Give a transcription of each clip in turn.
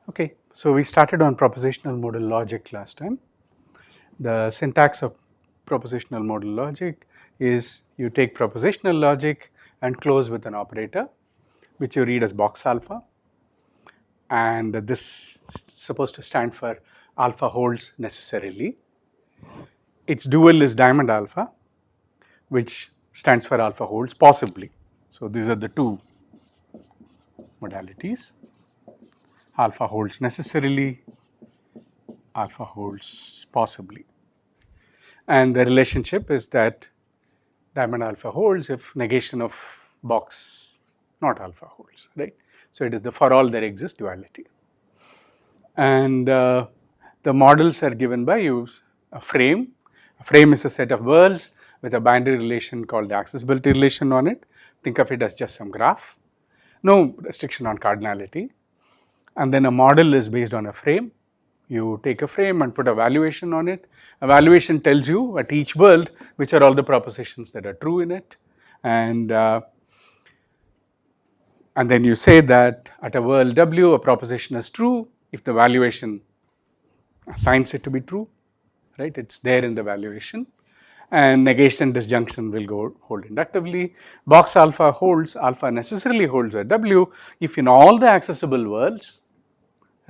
Okay, so we started on propositional modal logic last time. The syntax of propositional modal logic is you take propositional logic and close with an operator, which you read as box alpha, and this is supposed to stand for alpha holds necessarily. Its dual is diamond alpha, which stands for alpha holds possibly. So these are the two modalities. Alpha holds necessarily, alpha holds possibly. And the relationship is that diamond alpha holds if negation of box not alpha holds, right. So it is the for all there exists duality. And the models are given by you a frame. A frame is a set of worlds with a boundary relation called the accessibility relation on it. Think of it as just some graph, no restriction on cardinality. And then a model is based on a frame. You take a frame and put a valuation on it. A valuation tells you at each world which are all the propositions that are true in it, and then you say that at a world W a proposition is true if the valuation assigns it to be true, right? It's there in the valuation, and negation disjunction will go hold inductively. Box alpha holds, alpha necessarily holds at W if in all the accessible worlds,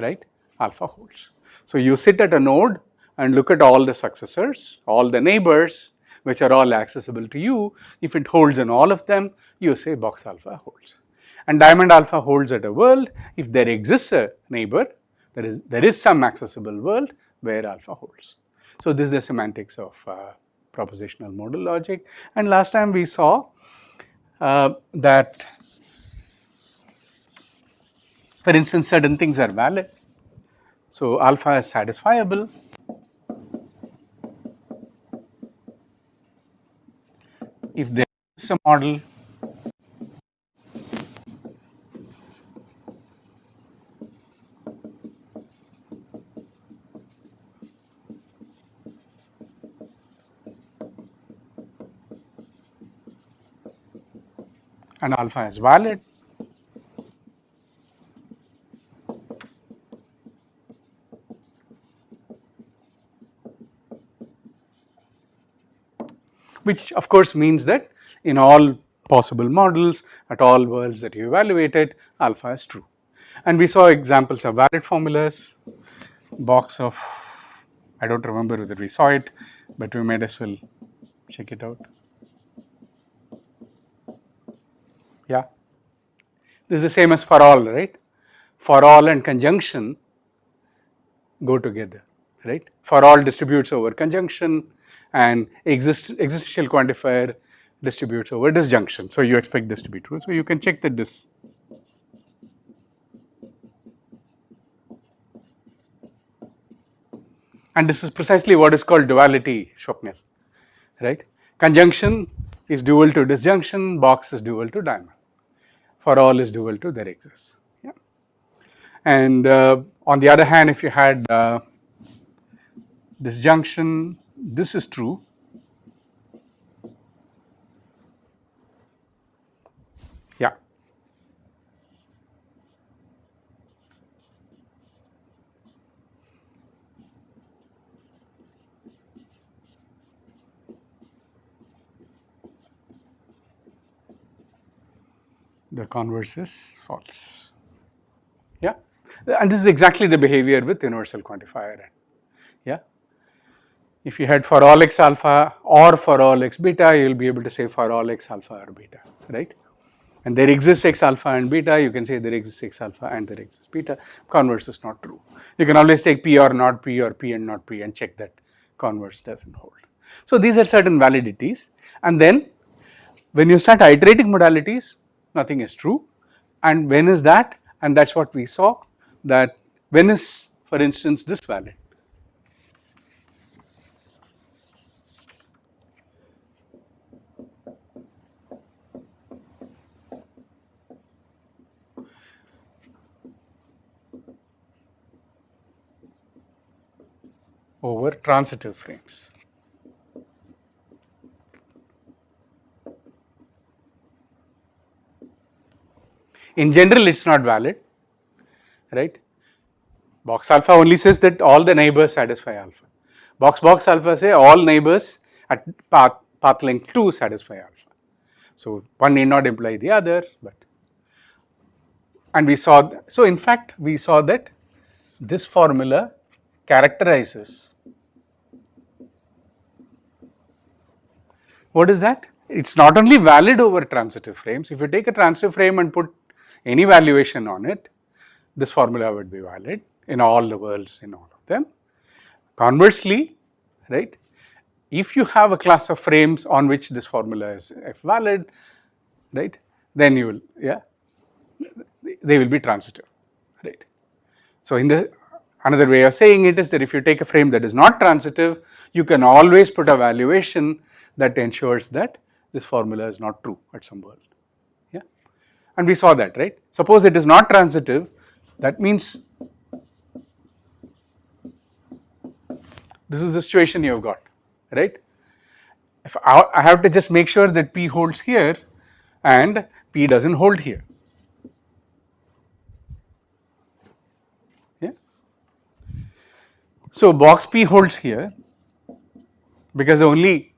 right, alpha holds. So you sit at a node and look at all the successors, all the neighbors, which are all accessible to you. If it holds in all of them, you say box alpha holds. And diamond alpha holds at a world if there exists a neighbor, there is some accessible world where alpha holds. So this is the semantics of propositional modal logic. And last time we saw that, for instance, certain things are valid. So alpha is satisfiable if there is a model and alpha is valid. Which of course means that in all possible models at all worlds that you evaluated, alpha is true. And we saw examples of valid formulas, box of, I don't remember whether we saw it, but we might as well check it out. Yeah, this is the same as for all, right? For all and conjunction go together, right? For all distributes over conjunction, and existential quantifier distributes over disjunction. So you expect this to be true. So you can check that this. And this is precisely what is called duality, Swapnil, right? Conjunction is dual to disjunction, box is dual to diamond. For all is dual to there exists. Yeah. And on the other hand, if you had disjunction, this is true. Yeah. The converse is false. Yeah. And this is exactly the behavior with universal quantifier. Yeah. If you had for all x alpha or for all x beta, you will be able to say for all x alpha or beta, right? And there exists x alpha and beta, you can say there exists x alpha and there exists beta. Converse is not true. You can always take P or not P or P and not P and check that converse doesn't hold. So these are certain validities, and then when you start iterating modalities, nothing is true. And when is that? And that's what we saw, that when is, for instance, this valid? Over transitive frames. In general, it's not valid, right? Box alpha only says that all the neighbors satisfy alpha. Box alpha say all neighbors at path length 2 satisfy alpha. So one need not imply the other, but and we saw, so in fact we saw that this formula characterizes, what is that? It's not only valid over transitive frames. If you take a transitive frame and put any valuation on it, this formula would be valid in all the worlds, in all of them. Conversely, right, if you have a class of frames on which this formula is valid, right, then you will, yeah, they will be transitive, right. So in the another way of saying it is that if you take a frame that is not transitive, you can always put a valuation that ensures that this formula is not true at some world, yeah. And we saw that, right. Suppose it is not transitive, that means this is the situation you have got, right. If I have to just make sure that P holds here and P doesn't hold here, yeah. So box P holds here because the only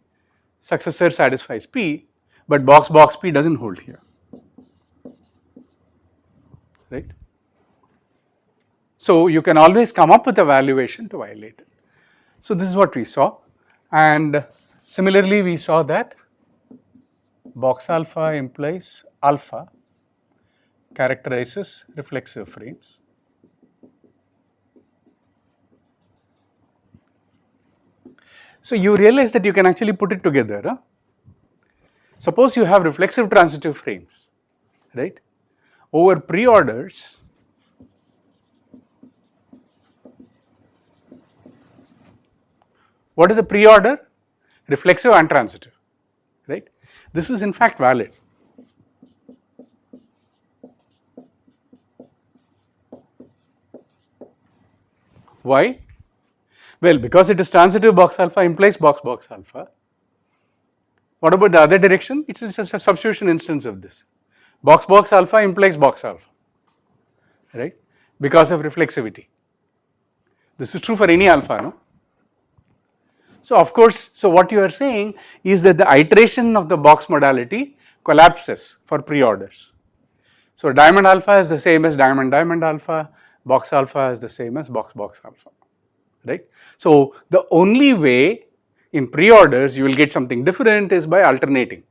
successor satisfies P, but box P doesn't hold here, right. So you can always come up with a valuation to violate it. So this is what we saw, and similarly we saw that box alpha implies alpha characterizes reflexive frames. So you realize that you can actually put it together. Huh? Suppose you have reflexive transitive frames, right? Over preorders, what is a preorder? Reflexive and transitive, right? This is in fact valid. Why? Well, because it is transitive, box alpha implies box alpha. What about the other direction? It's just a substitution instance of this. Box alpha implies box alpha, right? Because of reflexivity. This is true for any alpha, no? So of course, so what you are saying is that the iteration of the box modality collapses for preorders. So diamond alpha is the same as diamond alpha, box alpha is the same as box alpha, right? So the only way in preorders you will get something different is by alternating.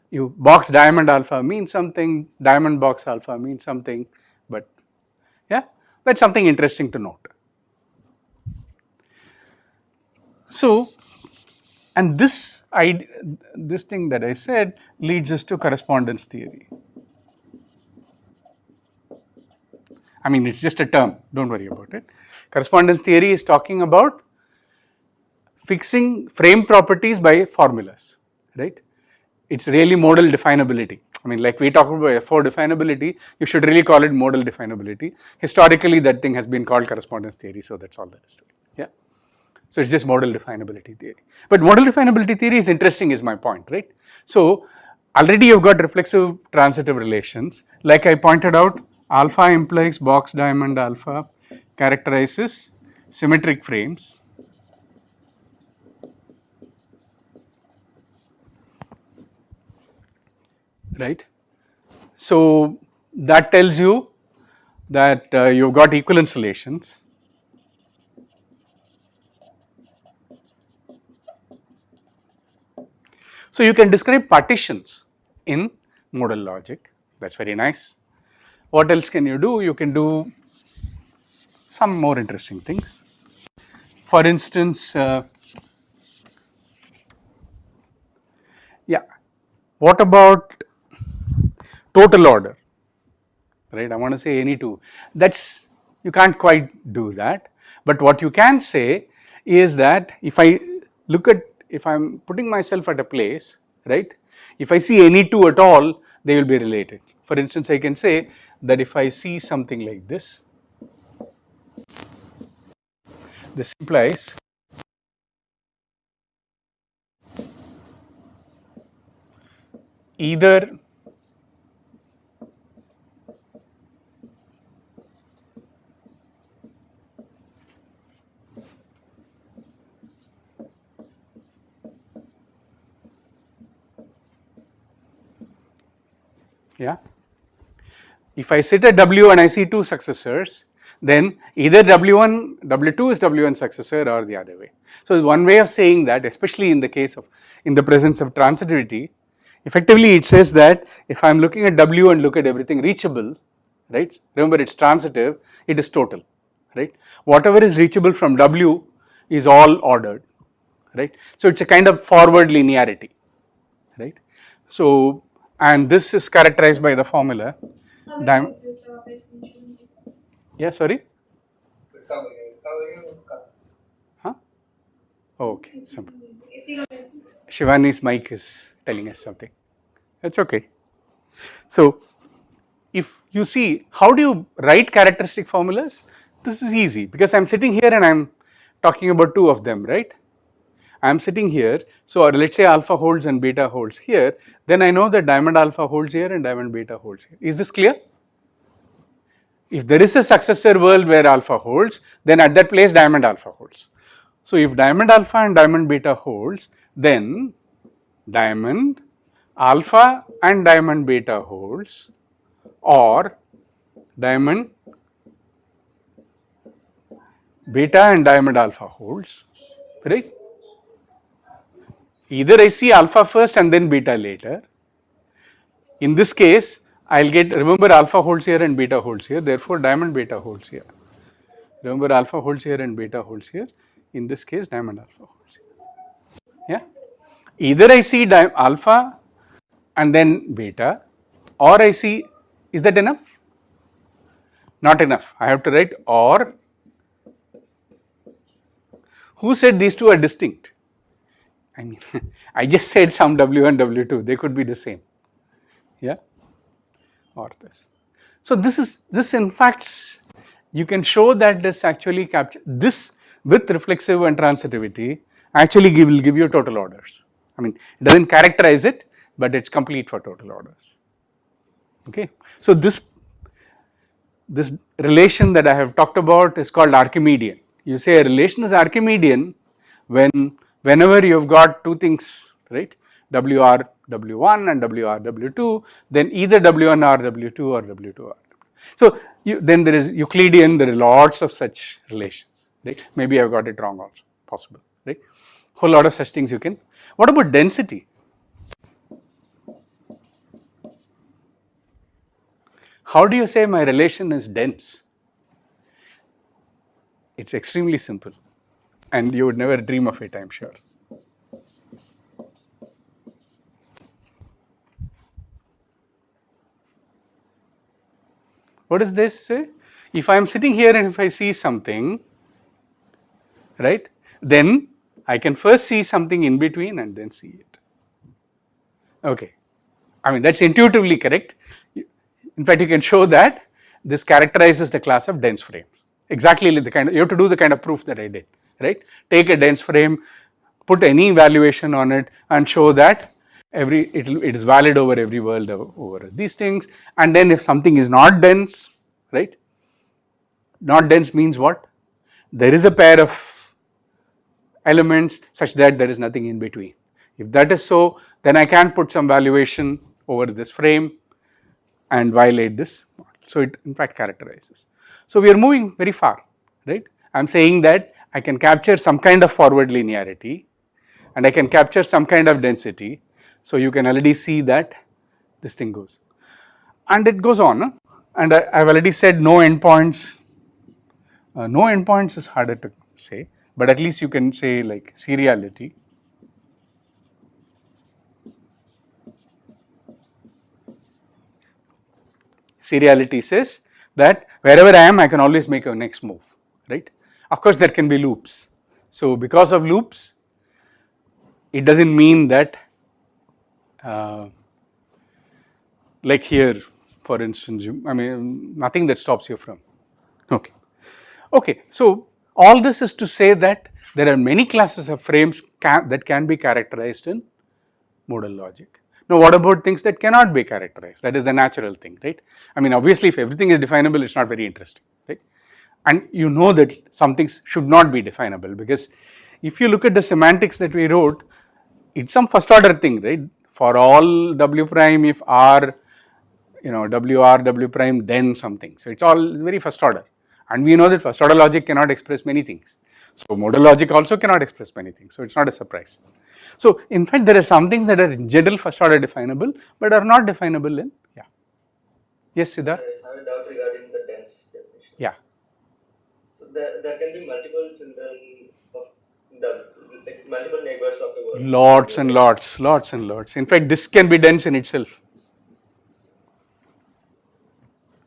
You box diamond alpha means something, diamond box alpha means something, but yeah, that's something interesting to note. So, and this thing that I said leads us to correspondence theory. I mean, it's just a term, don't worry about it. Correspondence theory is talking about fixing frame properties by formulas, right? It's really modal definability. I mean, like we talked about F4 definability, you should really call it modal definability. Historically, that thing has been called correspondence theory, so that's all there is to it. Yeah. So it's just modal definability theory. But modal definability theory is interesting, is my point, right? So already you've got reflexive transitive relations. Like I pointed out, alpha implies box diamond alpha characterizes symmetric frames. Right. So that tells you that you've got equivalence relations. So you can describe partitions in modal logic. That's very nice. What else can you do? You can do some more interesting things. For instance, yeah, what about total order? Right, I want to say any two. That's, you can't quite do that. But what you can say is that if I look at, if I'm putting myself at a place, right, if I see any two at all, they will be related. For instance, I can say that if I see something like this implies either Yeah. If I sit at W and I see two successors, then either W1, W2 is W1 successor or the other way. So one way of saying that, especially in the case of, in the presence of transitivity, effectively it says that if I am looking at W and look at everything reachable, right, remember it's transitive, it is total, right. Whatever is reachable from W is all ordered, right. So it's a kind of forward linearity, right. So, and this is characterized by the formula. Yeah, sorry? Huh? Oh, okay, simple. Shivani's mic is telling us something. That's okay. So, if you see, how do you write characteristic formulas? This is easy because I am sitting here and I am talking about two of them, right? I am sitting here, so let's say alpha holds and beta holds here, then I know that diamond alpha holds here and diamond beta holds here. Is this clear? If there is a successor world where alpha holds, then at that place diamond alpha holds. So if diamond alpha and diamond beta holds, then diamond alpha and diamond beta holds, or diamond beta and diamond alpha holds, right? Either I see alpha first and then beta later. In this case, I'll get, remember alpha holds here and beta holds here, therefore diamond beta holds here. Remember alpha holds here and beta holds here. In this case, diamond alpha holds here. Yeah. Either I see alpha and then beta, or I see, is that enough? Not enough. I have to write or. Who said these two are distinct? I mean, I just said some W1, W2, they could be the same. Yeah, or this. So this in fact, you can show that this actually capture this with reflexive and transitivity actually will give you total orders. I mean, it doesn't characterize it, but it's complete for total orders. Okay, so this relation that I have talked about is called Archimedean. You say a relation is Archimedean whenever you have got two things, right, WR W1 and WR W2, then either W1 or W2 or W2 or W2. So then there is Euclidean, there are lots of such relations, right. Maybe I have got it wrong also, possible, right. Whole lot of such things you can. What about density? How do you say my relation is dense? It's extremely simple and you would never dream of it, I am sure. What does this say? If I am sitting here and if I see something, right, then I can first see something in between and then see it. Okay, I mean that's intuitively correct. In fact, you can show that this characterizes the class of dense frames. Exactly the kind of, you have to do the kind of proof that I did, right? Take a dense frame, put any valuation on it and show that it is valid over every world over these things. And then if something is not dense, right? Not dense means what? There is a pair of elements such that there is nothing in between. If that is so, then I can put some valuation over this frame and violate this model. So it in fact characterizes. So we are moving very far, right? I am saying that I can capture some kind of forward linearity and I can capture some kind of density. So you can already see that this thing goes. And it goes on, and I have already said no endpoints. No endpoints is harder to say, but at least you can say like seriality. Seriality says that wherever I am, I can always make a next move, right? Of course, there can be loops. So because of loops, it doesn't mean that like here, for instance, I mean, nothing that stops you from, okay. Okay, so all this is to say that there are many classes of frames that can be characterized in modal logic. Now, what about things that cannot be characterized? That is the natural thing, right? I mean, obviously, if everything is definable, it's not very interesting, right? And you know that some things should not be definable because if you look at the semantics that we wrote, it's some first order thing, right? For all W prime, if R WR, W prime, then something. So it's all very first order. And we know that first order logic cannot express many things. So modal logic also cannot express many things. So it's not a surprise. So in fact, there are some things that are in general first order definable, but are not definable in, yeah. Yes, Siddharth? I have a doubt regarding the dense definition. Yeah. So there can be multiple children of like multiple neighbors of the world. Lots and lots, lots and lots. In fact, this can be dense in itself.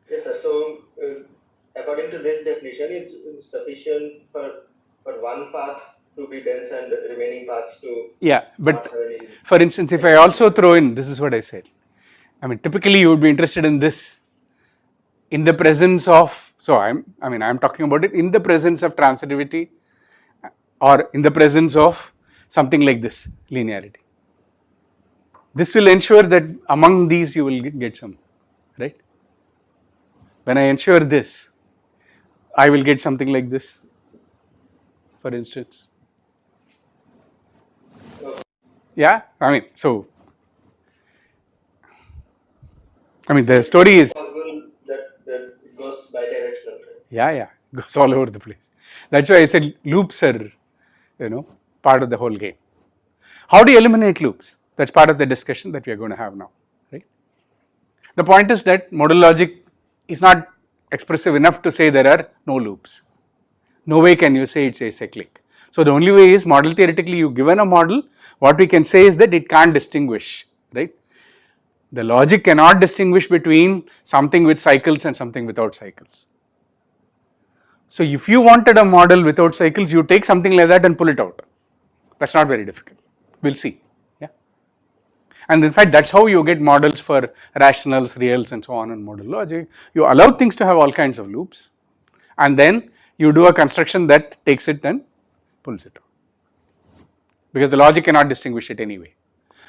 Yes, sir. So according to this definition, it's sufficient for one path to be dense and the remaining paths to but for instance, if I also throw in, this is what I said. I mean, typically you would be interested in this in the presence of, so I'm talking about it in the presence of transitivity or in the presence of something like this, linearity. This will ensure that among these you will get some, right? When I ensure this, I will get something like this, for instance. Yeah, the story is possible that it goes bidirectional, right? Yeah, it goes all over the place. That's why I said loops are, part of the whole game. How do you eliminate loops? That's part of the discussion that we are going to have now, right? The point is that modal logic is not expressive enough to say there are no loops. No way can you say it's acyclic. So the only way is model theoretically, you given a model, what we can say is that it can't distinguish, right? The logic cannot distinguish between something with cycles and something without cycles. So if you wanted a model without cycles, you take something like that and pull it out. That's not very difficult. We'll see. Yeah. And in fact, that's how you get models for rationals, reals, and so on in modal logic. You allow things to have all kinds of loops, and then you do a construction that takes it and pulls it out. Because the logic cannot distinguish it anyway.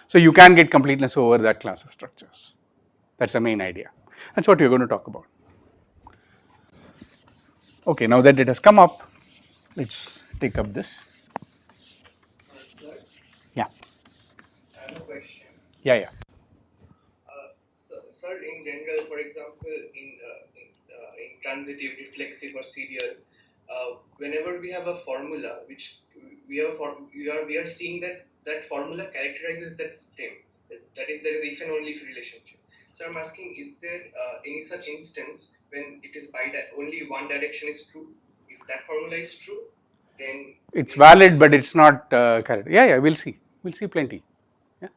So you can get completeness over that class of structures. That's the main idea. That's what we're going to talk about. Okay, now that it has come up, let's take up this. Yeah. I have a question. Yeah. Sir, in general, for example, in transitive, reflexive, or serial, whenever we have a formula, which we are seeing that formula characterizes that frame. That is, there is if and only if relationship. So I'm asking, is there any such instance when it is only one direction is true? If that formula is true, then it's valid, but it's not correct. Yeah, we'll see. We'll see plenty. Yeah.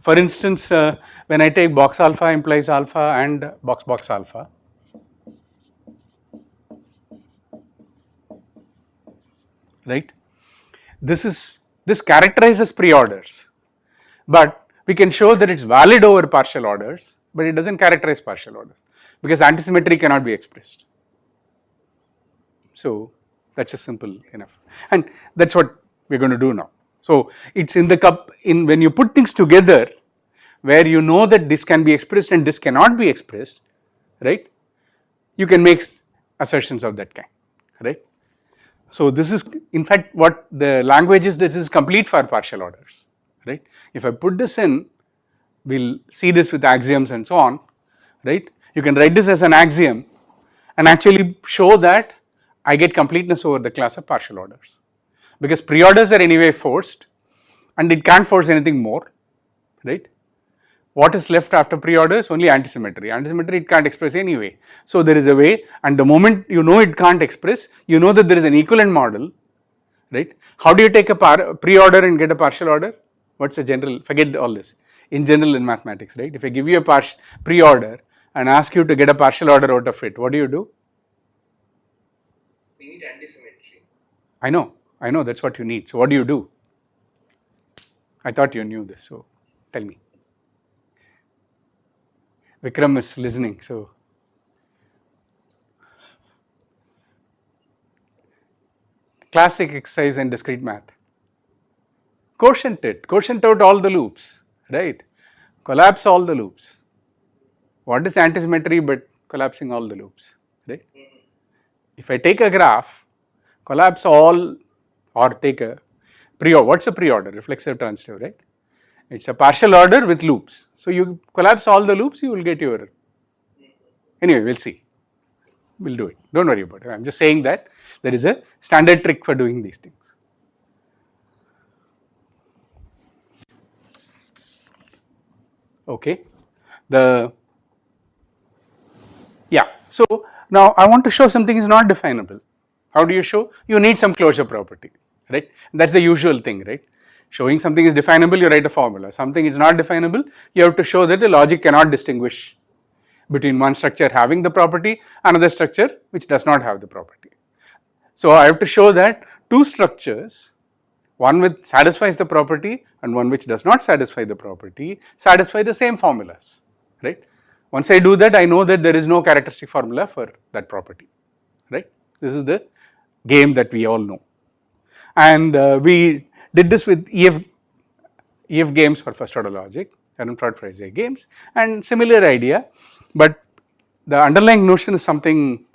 For instance, when I take box alpha implies alpha and box alpha, right? This characterizes pre-orders, but we can show that it's valid over partial orders, but it doesn't characterize partial orders because antisymmetry cannot be expressed. So that's just simple enough, and that's what we're going to do now. So it's in the cup when you put things together where you know that this can be expressed and this cannot be expressed, right? You can make assertions of that kind, right? So this is in fact what the language is. This is complete for partial orders, right? If I put this in, we'll see this with axioms and so on, right? You can write this as an axiom and actually show that I get completeness over the class of partial orders, because pre-orders are anyway forced and it can't force anything more, right? What is left after pre-orders? Only antisymmetry. Antisymmetry it can't express anyway. So there is a way, and the moment you know it can't express, you know that there is an equivalent model, right? How do you take a pre-order and get a partial order? What's the general, forget all this, in general in mathematics, right? If I give you a pre-order and ask you to get a partial order out of it, what do? We need antisymmetry. I know that's what you need. So what do? I thought you knew this, so tell me. Vikram is listening, so classic exercise in discrete math. Quotient out all the loops, right? Collapse all the loops. What is antisymmetry but collapsing all the loops, right? If I take a graph, collapse all, or take a pre-order. What's a pre-order? Reflexive transitive, right? It's a partial order with loops. So you collapse all the loops, you will get your Anyway, we'll see. We'll do it. Don't worry about it. I'm just saying that there is a standard trick for doing these things. Okay. So now I want to show something is not definable. How do you show? You need some closure property, right? That's the usual thing, right? Showing something is definable, you write a formula. Something is not definable, you have to show that the logic cannot distinguish between one structure having the property, another structure which does not have the property. So I have to show that two structures, one which satisfies the property and one which does not satisfy the property, satisfy the same formulas, right? Once I do that, I know that there is no characteristic formula for that property, right? This is the game that we all know. And we did this with EF games for first order logic, Herrenford-Fraser games, and similar idea, but the underlying notion is something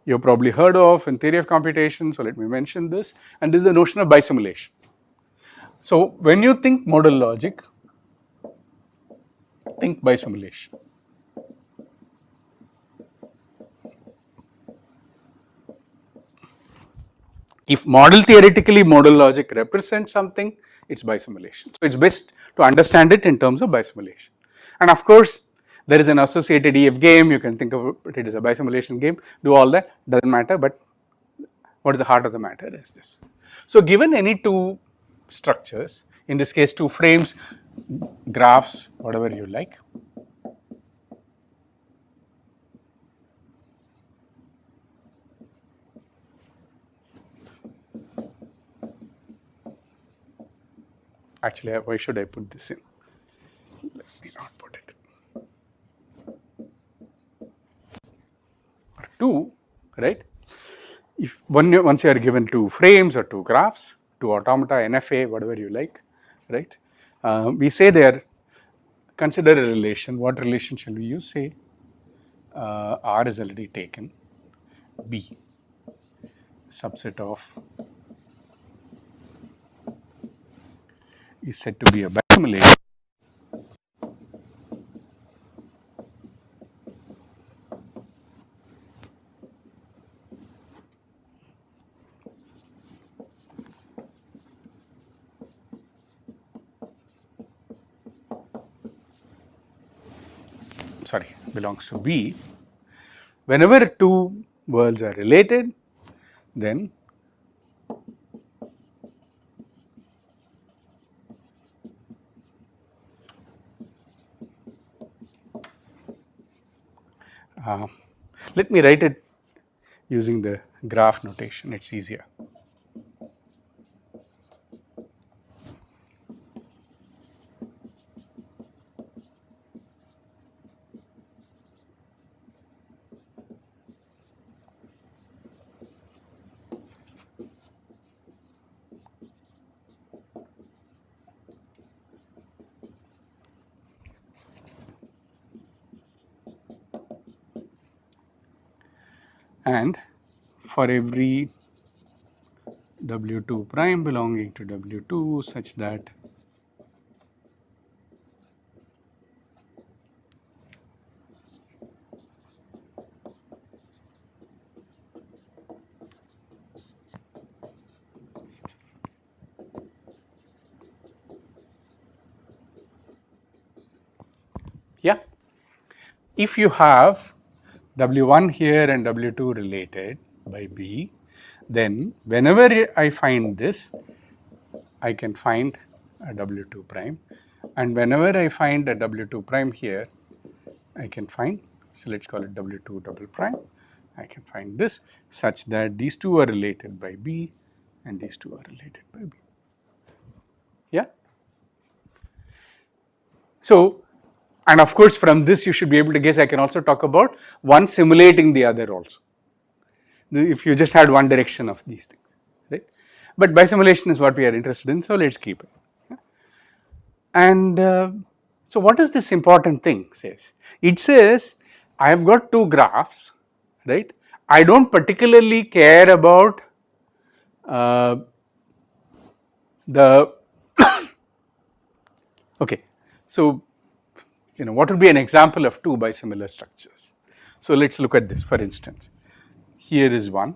you have probably heard of in theory of computation, so let me mention this, and this is the notion of bisimulation. So when you think modal logic, think bisimulation. If theoretically modal logic represents something, it's bisimulation. So it's best to understand it in terms of bisimulation. And of course, there is an associated EF game, you can think of it as a bisimulation game, do all that, doesn't matter, but what is the heart of the matter is this. So given any two structures, in this case 2 frames, graphs, whatever you like, actually why should I put this in? Let me not put it. Or 2, right? If once you are given 2 frames or 2 graphs, 2 automata, NFA, whatever you like, right? We say there, consider a relation. What relation shall we use? Say R is already taken, B, subset of is said to be a bisimulation. Belongs to B. Whenever 2 worlds are related, then let me write it using the graph notation, it's easier. And for every W2 prime belonging to W2 such that if you have W1 here and W2 related by B, then whenever I find this, I can find a W2 prime, and whenever I find a W2 prime here, I can find, so let's call it W2 double prime, I can find this such that these two are related by B and these two are related by B. Yeah? So, and of course from this you should be able to guess, I can also talk about one simulating the other also, if you just had one direction of these things, right? But bisimulation is what we are interested in, so let's keep it. Yeah? And so what is this important thing says? It says I have got 2 graphs, right? I don't particularly care about the okay, so what would be an example of 2 bisimilar structures? So let's look at this for instance. Here is one.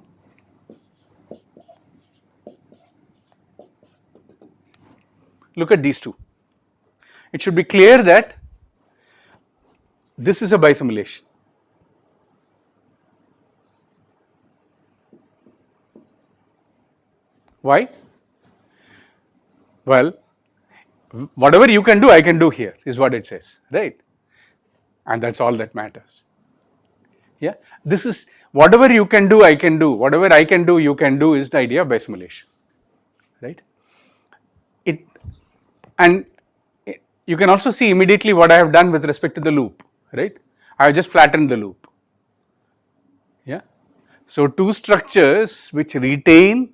Look at these two. It should be clear that this is a bisimulation. Why? Well, whatever you can do, I can do here, is what it says, right? And that's all that matters. Yeah, this is whatever you can do, I can do. Whatever I can do, you can do is the idea of bisimulation, right? And you can also see immediately what I have done with respect to the loop, right? I have just flattened the loop. Yeah. So two structures which retain,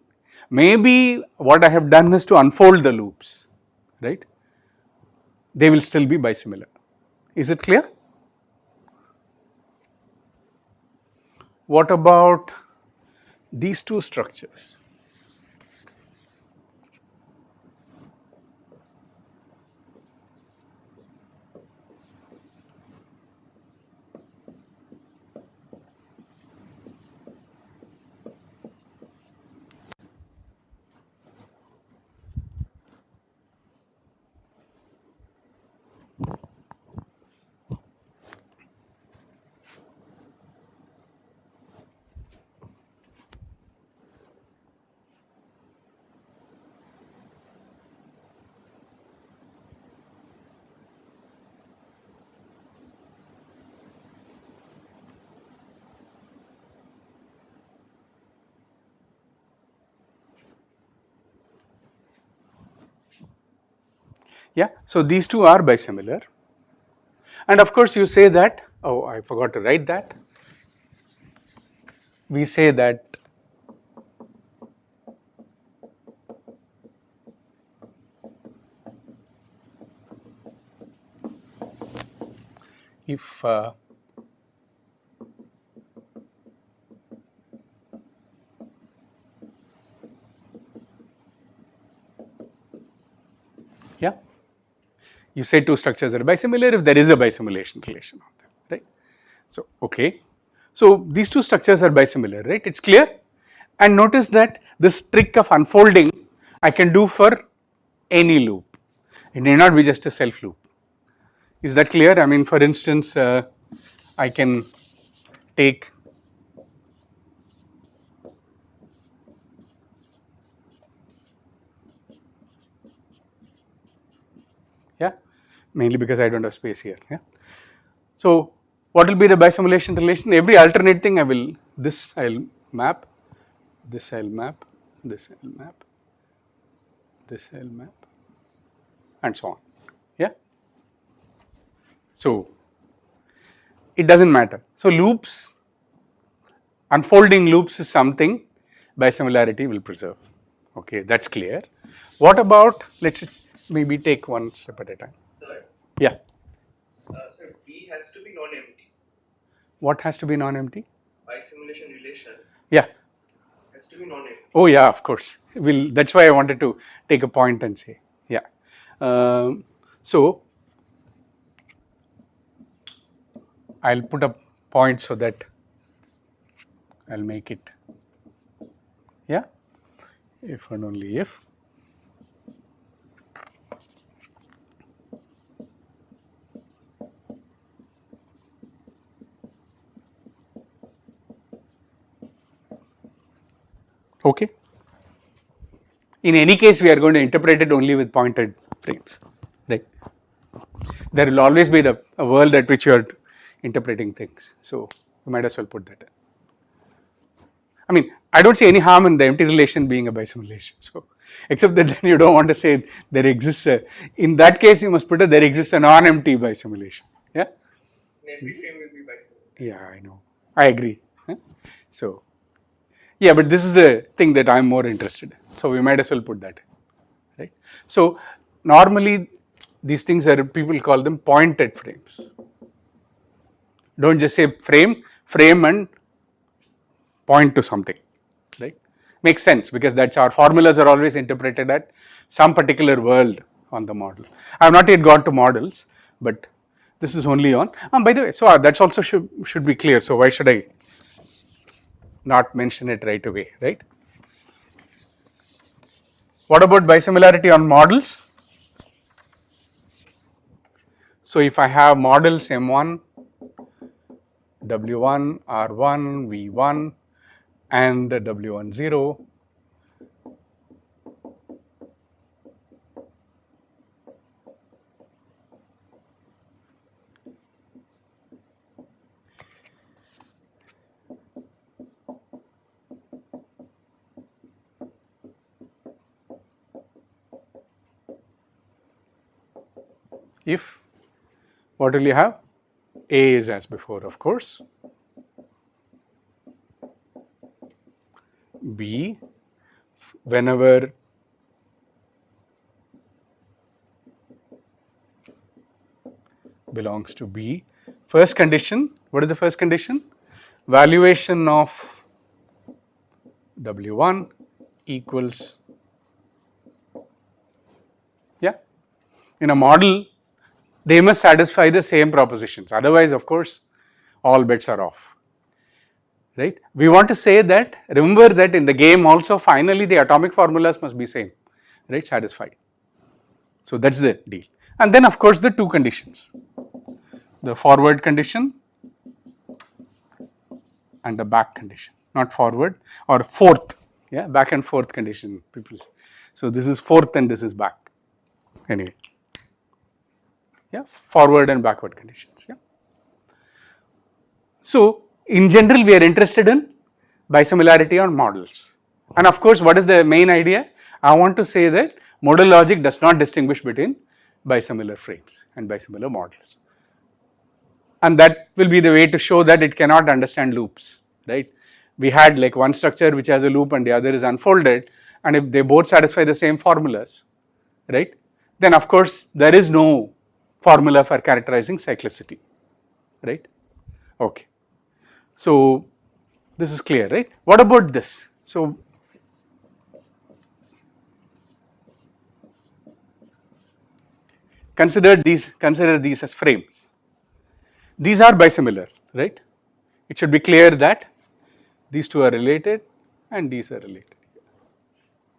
maybe what I have done is to unfold the loops, right? They will still be bisimilar. Is it clear? What about these two structures? Yeah, so these two are bisimilar. And of course, you say that, oh, I forgot to write that. We say that if yeah, you say two structures are bisimilar if there is a bisimulation relation on them, right? So, okay. So, these two structures are bisimilar, right? It's clear. And notice that this trick of unfolding I can do for any loop. It may not be just a self loop. Is that clear? I mean, for instance, I can take yeah, mainly because I don't have space here. Yeah. So, what will be the bisimulation relation? Every alternate thing I will, this I will map, this I will map, this I will map, this I will map, and so on. Yeah. So, it does not matter. So, loops, unfolding loops is something bisimilarity will preserve. Okay, that is clear. What about, let us maybe take one step at a time. Sir, Yeah. sir, B has to be non-empty. What has to be non-empty? Bisimulation relation Yeah. has to be non-empty. Oh yeah, of course. That is why I wanted to take a point and say, yeah. So, I will put a point so that I will make it, yeah, if and only if. Okay. In any case, we are going to interpret it only with pointed frames, right? There will always be a world at which you are interpreting things. So, you might as well put that in. I mean, I don't see any harm in the empty relation being a bisimulation. So, except that then you don't want to say there exists in that case you must put there exists a non-empty bisimulation. Yeah? And every frame will be bisimilar. Yeah, I know. I agree. So, yeah, but this is the thing that I am more interested in. So, we might as well put that in, right. So, normally these things are, people call them pointed frames. Don't just say frame and point to something, right. Makes sense because that's our formulas are always interpreted at some particular world on the model. I have not yet got to models, but This is only on. By the way, so that's also should be clear. So why should I not mention it right away, right? What about bisimilarity on models? So if I have models M1, W1, R1, V1 and W10, if what will you have? A is as before, of course. B, whenever belongs to B. First condition, what is the first condition? Valuation of W1 equals, yeah, in a model they must satisfy the same propositions, otherwise of course all bets are off, right. We want to say that, remember that in the game also finally the atomic formulas must be same, right, satisfied. So that is the deal. And then of course the two conditions, the forward condition and the back condition, not forward or fourth, yeah, back and forth condition people. So this is fourth and this is back, anyway, yeah, forward and backward conditions, yeah. So in general we are interested in bisimilarity on models, and of course what is the main idea? I want to say that modal logic does not distinguish between bisimilar frames and bisimilar models, and that will be the way to show that it cannot understand loops, right. We had like one structure which has a loop and the other is unfolded, and if they both satisfy the same formulas, right, then of course there is no formula for characterizing cyclicity, right. Okay, so this is clear, right. What about this? So consider these as frames. These are bisimilar, right. It should be clear that these two are related and these are related,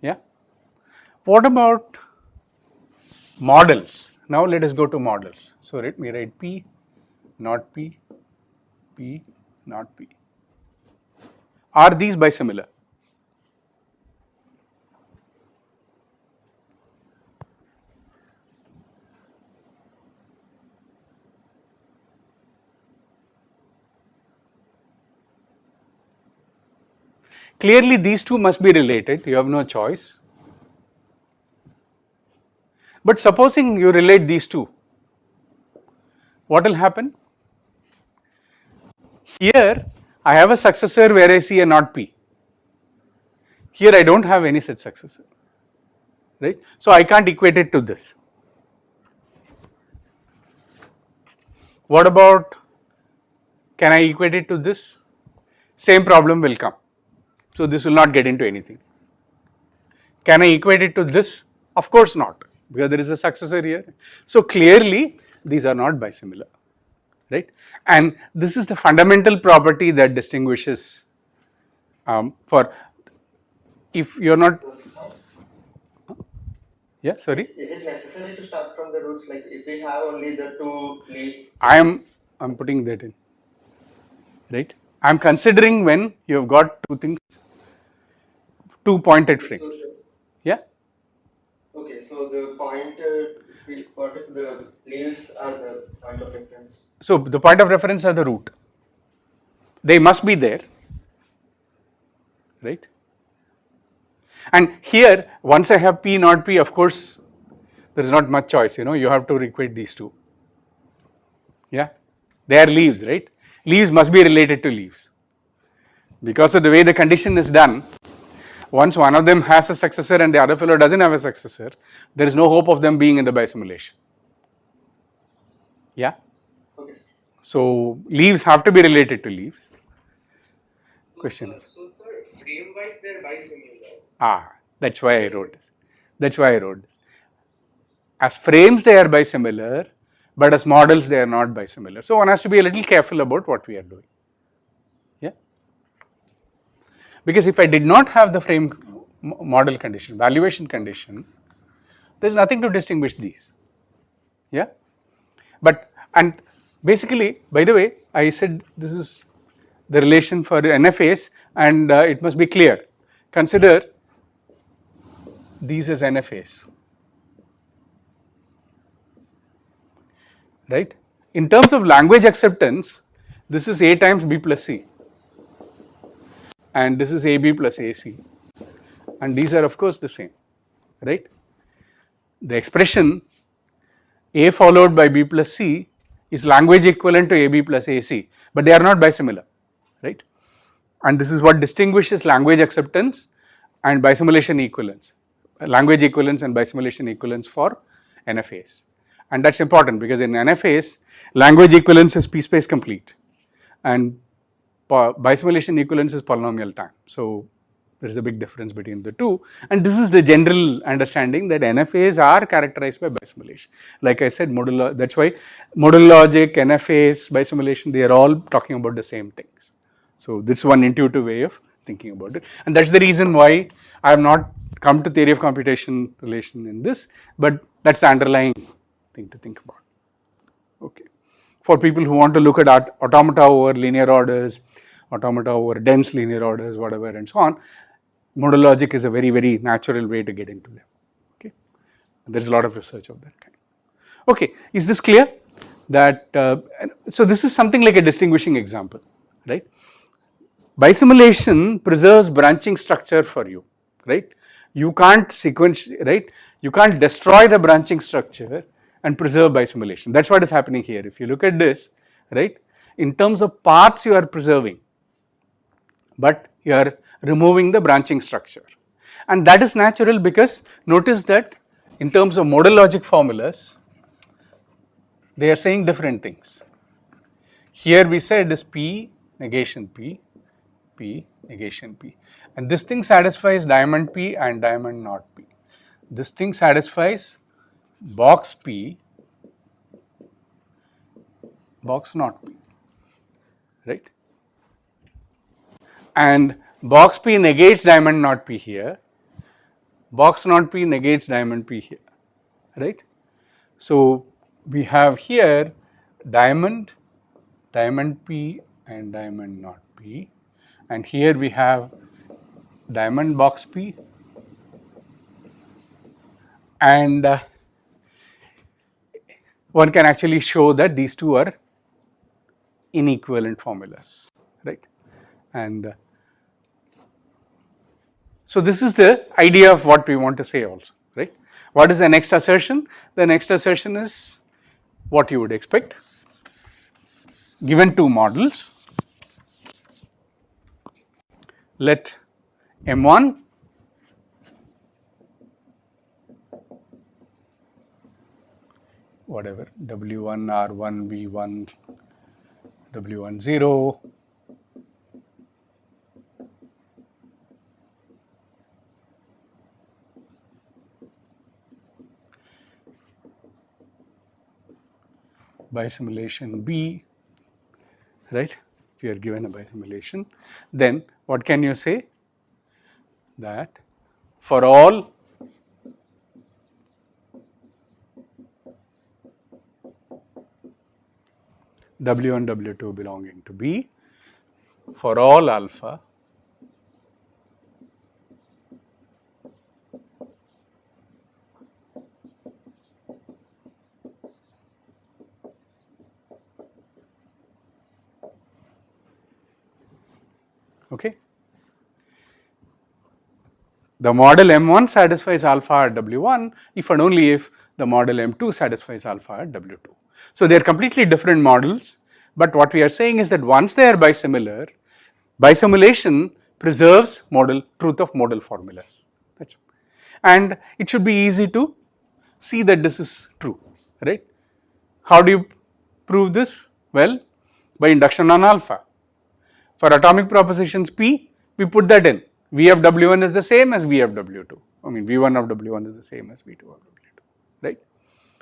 yeah. What about models? Now let us go to models. So let me write P, not P, P, not P. Are these bisimilar? Clearly these two must be related, you have no choice. But supposing you relate these two, what will happen? Here I have a successor where I see a not P. Here I don't have any such successor, right. So I can't equate it to this. What about, can I equate it to this? Same problem will come. So this will not get into anything. Can I equate it to this? Of course not, because there is a successor here. So clearly these are not bisimilar, right. And this is the fundamental property that distinguishes for, if you are not, yeah, sorry. Is it necessary to start from the roots? Like if we have only the two leaf? I'm putting that in, right. I'm considering when you have got two things, two pointed frames, yeah. Okay, so the pointed, what if the leaves are the point of reference? So the point of reference are the root. They must be there, right. And here once I have P not P, of course there is not much choice, you have to equate these two, yeah. They are leaves, right. Leaves must be related to leaves. Because of the way the condition is done, once one of them has a successor and the other fellow doesn't have a successor, there is no hope of them being in the bisimulation, yeah. Okay. So leaves have to be related to leaves. Question is, So sir, frame wise they're bisimilar. that's why I wrote this. That's why I wrote this. As frames they are bisimilar, but as models they are not bisimilar. So one has to be a little careful about what we are doing. Yeah, because if I did not have the frame model condition, valuation condition, there is nothing to distinguish these. Yeah, but and basically, by the way, I said this is the relation for NFAs, and it must be clear. Consider these as NFAs, right? In terms of language acceptance, this is A times B plus C, and this is AB plus AC, and these are of course the same, right? The expression A followed by B plus C is language equivalent to AB plus AC, but they are not bisimilar, right? And this is what distinguishes language acceptance and bisimilation equivalence, language equivalence and bisimilation equivalence for NFAs. And that is important because in NFAs, language equivalence is piecewise complete and bisimilation equivalence is polynomial time. So there is a big difference between the two, and this is the general understanding that NFAs are characterized by bisimilation. Like I said, that is why modal logic, NFAs, bisimilation, they are all talking about the same things. So this is one intuitive way of thinking about it, and that is the reason why I have not come to theory of computation relation in this, but that is the underlying thing to think about. Okay. For people who want to look at automata over linear orders, automata over dense linear orders, whatever and so on, modal logic is a very, very natural way to get into them. Okay. There is a lot of research of that kind. Okay, is this clear? That so this is something like a distinguishing example, right? Bisimilation preserves branching structure for you, right? You can't sequence, right? You can't destroy the branching structure and preserve bisimilation. That's what is happening here. If you look at this, right, in terms of paths you are preserving, but you are removing the branching structure, and that is natural because notice that in terms of modal logic formulas, they are saying different things. Here we said is P negation P, P negation P, and this thing satisfies diamond P and diamond not P. This thing satisfies box P, box not P, right? And box P negates diamond not P here, box not P negates diamond P here, right? So we have here diamond, diamond P and diamond not P, and here we have diamond box P, and one can actually show that these two are inequivalent formulas, right? And so this is the idea of what we want to say also, right? What is the next assertion? The next assertion is what you would expect. Given two models, let M1 whatever W1 R1 B1 W1 0 bisimilation B, right? If you are given a bisimilation, then what can you say? That for all W1 W2 belonging to B, for all alpha okay. The model M1 satisfies alpha at W1 if and only if the model M2 satisfies alpha at W2. So they are completely different models, but what we are saying is that once they are bisimilar, bisimilation preserves truth of modal formulas, and it should be easy to see that this is true, right? How do you prove this? Well, by induction on alpha. For atomic propositions P, we put that in. V of W1 is the same as V of W2. I mean V1 of W1 is the same as V2 of W2, right?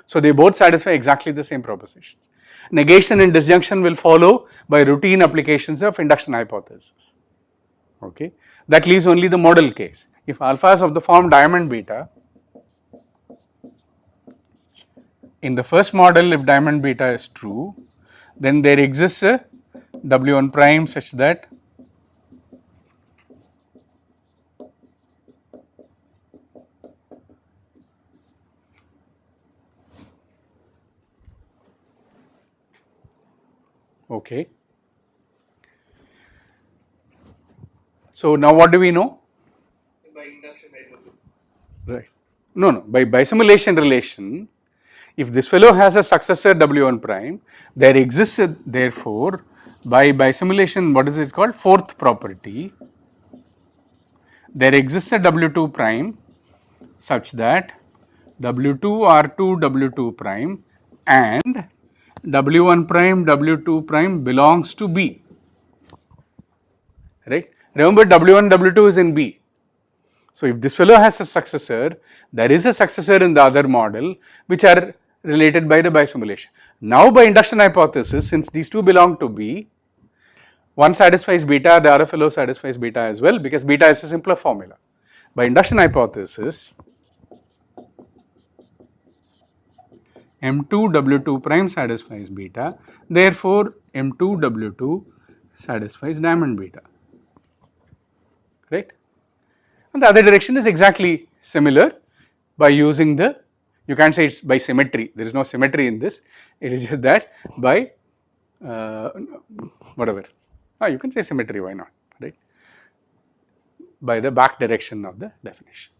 So they both satisfy exactly the same propositions. Negation and disjunction will follow by routine applications of induction hypothesis. Okay, that leaves only the model case. If alpha is of the form diamond beta, in the first model, if diamond beta is true, then there exists a W1 prime such that okay. So now what do we know? by induction hypothesis. Right. No, no, by bisimulation relation, if this fellow has a successor W1 prime, there exists a, therefore, by bisimulation, what is it called? Fourth property, there exists a W2 prime such that W2 R2 W2 prime and W1 prime W2 prime belongs to B, right. Remember W1 W2 is in B. So if this fellow has a successor, there is a successor in the other model which are related by the bisimulation. Now by induction hypothesis, since these two belong to B, one satisfies beta, the other fellow satisfies beta as well, because beta is a simpler formula. By induction hypothesis, M2 W2 prime satisfies beta, therefore M2 W2 satisfies diamond beta, right. And the other direction is exactly similar by using the, you can't say it's by symmetry, there is no symmetry in this, it is just that by whatever, you can say symmetry, why not, right, by the back direction of the definition.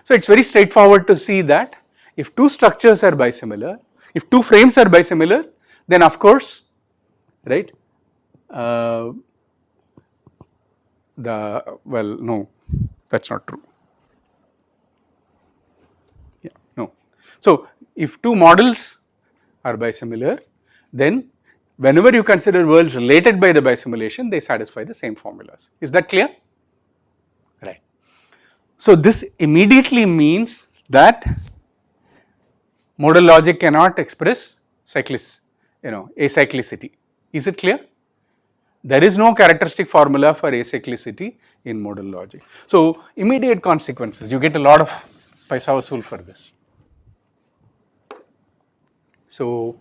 So it's very straightforward to see that if two structures are bisimilar, if two frames are bisimilar, then of course, right, no, that's not true. Yeah, no. So if two models are bisimilar, then whenever you consider worlds related by the bisimulation, they satisfy the same formulas. Is that clear? Right. So this immediately means that modal logic cannot express acyclicity. Is it clear? There is no characteristic formula for acyclicity in modal logic. So immediate consequences, you get a lot of paisa vasool for this. So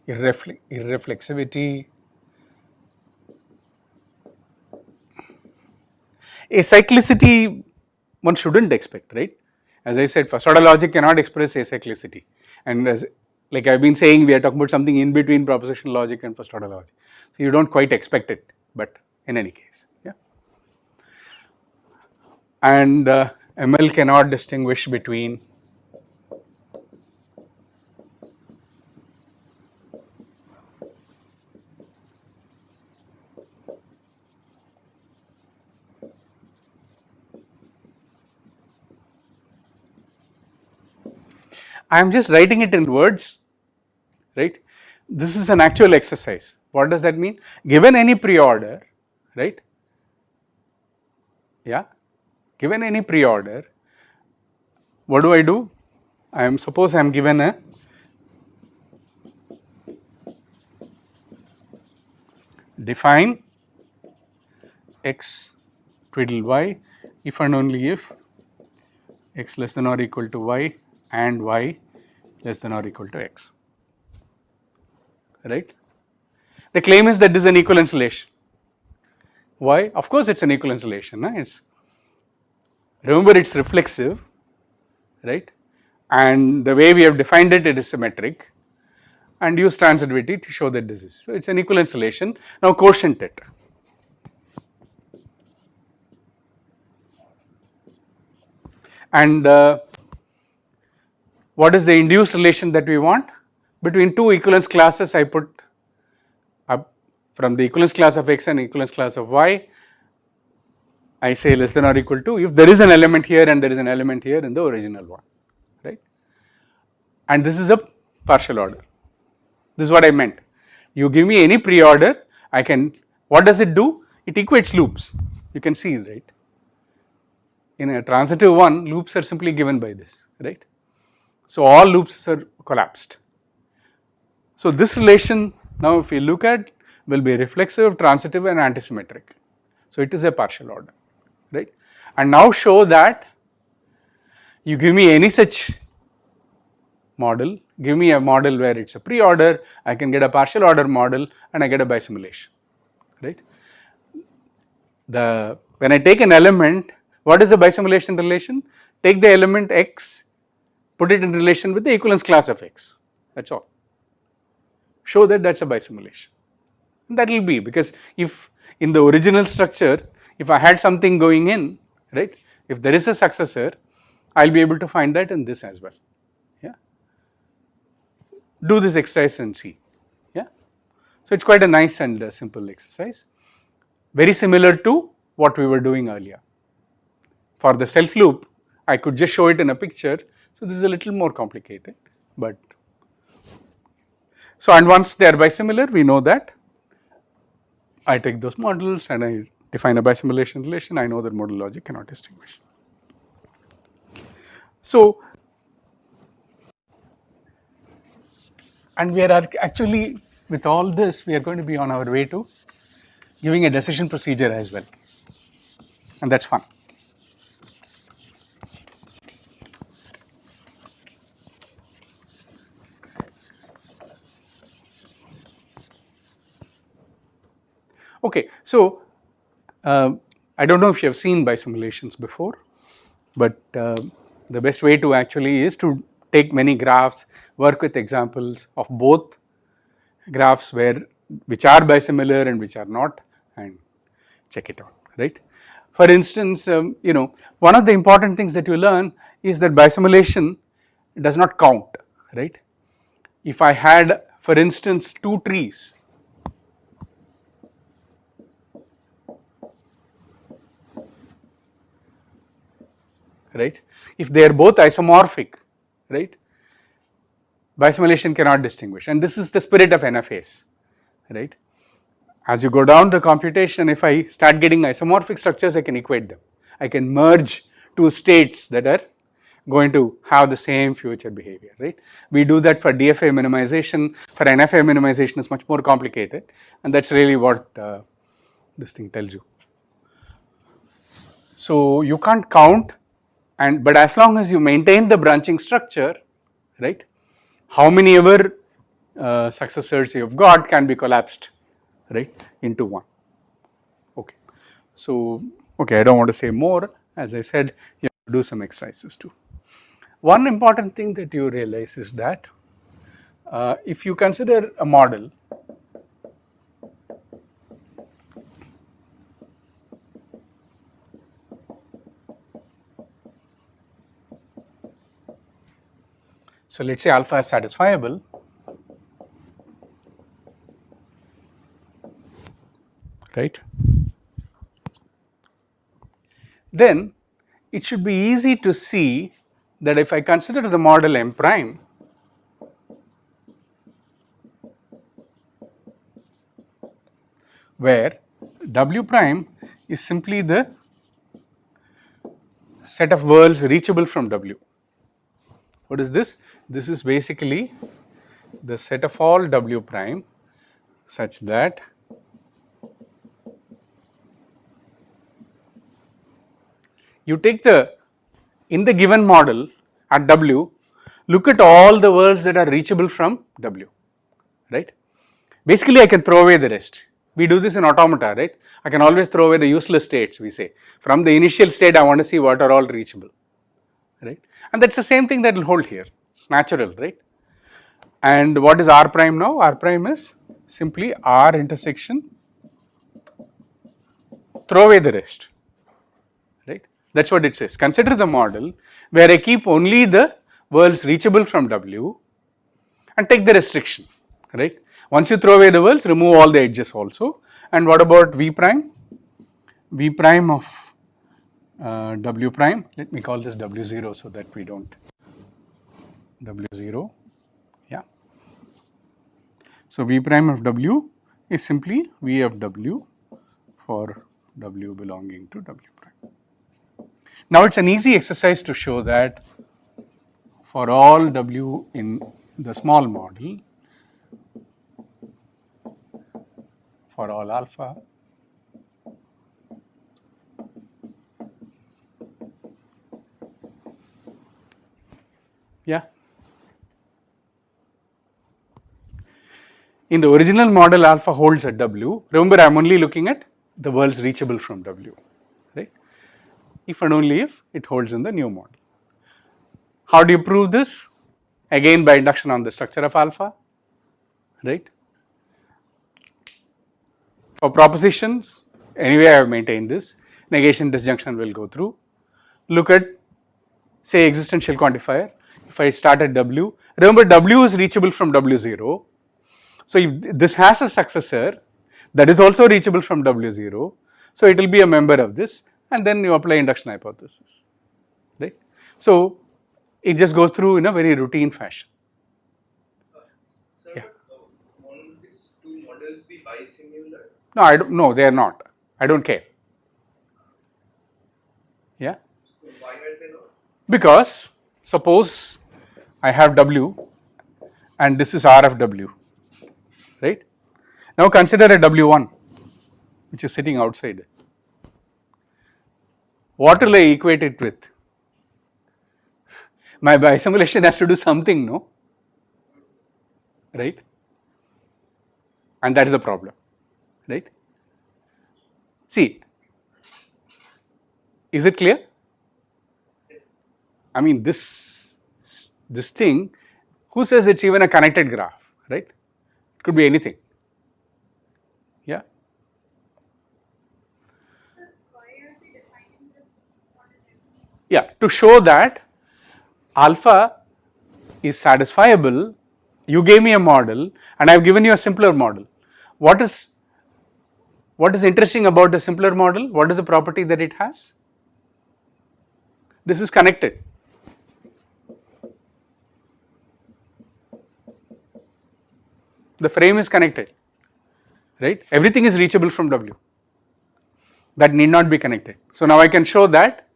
irreflexivity, acyclicity one shouldn't expect, right. As I said, first order logic cannot express acyclicity, and as like I have been saying, we are talking about something in between propositional logic and first order logic. So you don't quite expect it, but in any case, yeah. And ML cannot distinguish between I am just writing it in words, right. This is an actual exercise. What does that mean? Given any preorder, right, yeah, given any preorder, what do? Suppose I am given a define x twiddle y if and only if x less than or equal to y and y less than or equal to x, right. The claim is that this is an equivalence relation. Why? Of course it's an equivalence relation, remember it's reflexive, right, and the way we have defined it, it is symmetric, and use transitivity to show that this is. So it's an equivalence relation. Now quotient it. And what is the induced relation that we want? Between two equivalence classes, I put up from the equivalence class of x and equivalence class of y, I say less than or equal to if there is an element here and there is an element here in the original one, right. And this is a partial order. This is what I meant. You give me any pre-order, I can, what does it do? It equates loops. You can see, right? In a transitive one, loops are simply given by this, right? So all loops are collapsed. So this relation, now if we look at, will be reflexive, transitive and antisymmetric. So it is a partial order, right? And now show that you give me any such model, give me a model where it's a pre-order, I can get a partial order model and I get a bisimulation, right? When I take an element, what is the bisimulation relation? Take the element x, put it in relation with the equivalence class of x, that's all. Show that that's a bisimulation. That will be, because if in the original structure, if I had something going in, right, if there is a successor, I will be able to find that in this as well. Yeah. Do this exercise and see. Yeah. So it's quite a nice and simple exercise, very similar to what we were doing earlier. For the self loop, I could just show it in a picture. So this is a little more complicated, but so, and once they are bisimilar, we know that I take those models and I define a bisimulation relation, I know that modal logic cannot distinguish. So, and we are actually, with all this, we are going to be on our way to giving a decision procedure as well, and that's fun. Okay, so I don't know if you have seen bisimulations before, but the best way to actually is to take many graphs, work with examples of both graphs which are bisimilar and which are not, and check it out, right? For instance, one of the important things that you learn is that bisimulation does not count, right? If I had, for instance, two trees, right? If they are both isomorphic, right? Bisimulation cannot distinguish, and this is the spirit of NFAs, right? As you go down the computation, if I start getting isomorphic structures, I can equate them. I can merge two states that are going to have the same future behavior, right? We do that for DFA minimization. For NFA minimization, it's much more complicated, and that's really what this thing tells you. So you can't count, but as long as you maintain the branching structure, right, how many ever successors you have got can be collapsed, right, into one. Okay. So, okay, I don't want to say more. As I said, you have to do some exercises too. One important thing that you realize is that if you consider a model, so let's say alpha is satisfiable, right, then it should be easy to see that if I consider the model M prime, where W prime is simply the set of worlds reachable from W. What is this? This is basically the set of all W prime such that you take in the given model at W, look at all the worlds that are reachable from W, right? Basically, I can throw away the rest. We do this in automata, right? I can always throw away the useless states, we say. From the initial state, I want to see what are all reachable, right? And that's the same thing that will hold here. It's natural, right? And what is R prime now? R prime is simply R intersection, throw away the rest, right? That's what it says. Consider the model where I keep only the worlds reachable from W and take the restriction, right? Once you throw away the worlds, remove all the edges also. And what about V prime? V prime of W prime, let me call this W0 so that we don't, W0, yeah. So, V prime of W is simply V of W for W belonging to W prime. Now, it is an easy exercise to show that for all W in the small model, for all alpha, yeah. In the original model, alpha holds at W. Remember, I am only looking at the worlds reachable from W, right? If and only if it holds in the new model. How do you prove this? Again, by induction on the structure of alpha, right? For propositions, anyway, I have maintained this. Negation disjunction will go through. Look at, say, existential quantifier. If I start at W, remember W is reachable from W0. So, if this has a successor that is also reachable from W0, so it will be a member of this, and then you apply induction hypothesis, right. So, it just goes through in a very routine fashion. Sir, Yeah. won't these two models be bisimilar? No, I don't. No, they are not. I don't care. Yeah. So why are they not? Because suppose I have W, and this is R of W, right. Now consider a W1 which is sitting outside. What will I equate it with? My bisimulation has to do something, no? Right? And that is the problem, right? See, is it clear? Yes. I mean, this thing, who says it's even a connected graph, right? It could be anything. Yeah. Why are we defining this model? Yeah, to show that alpha is satisfiable, you gave me a model and I have given you a simpler model. What is interesting about the simpler model? What is the property that it has? This is connected. The frame is connected, right? Everything is reachable from W. That need not be connected. So now I can show that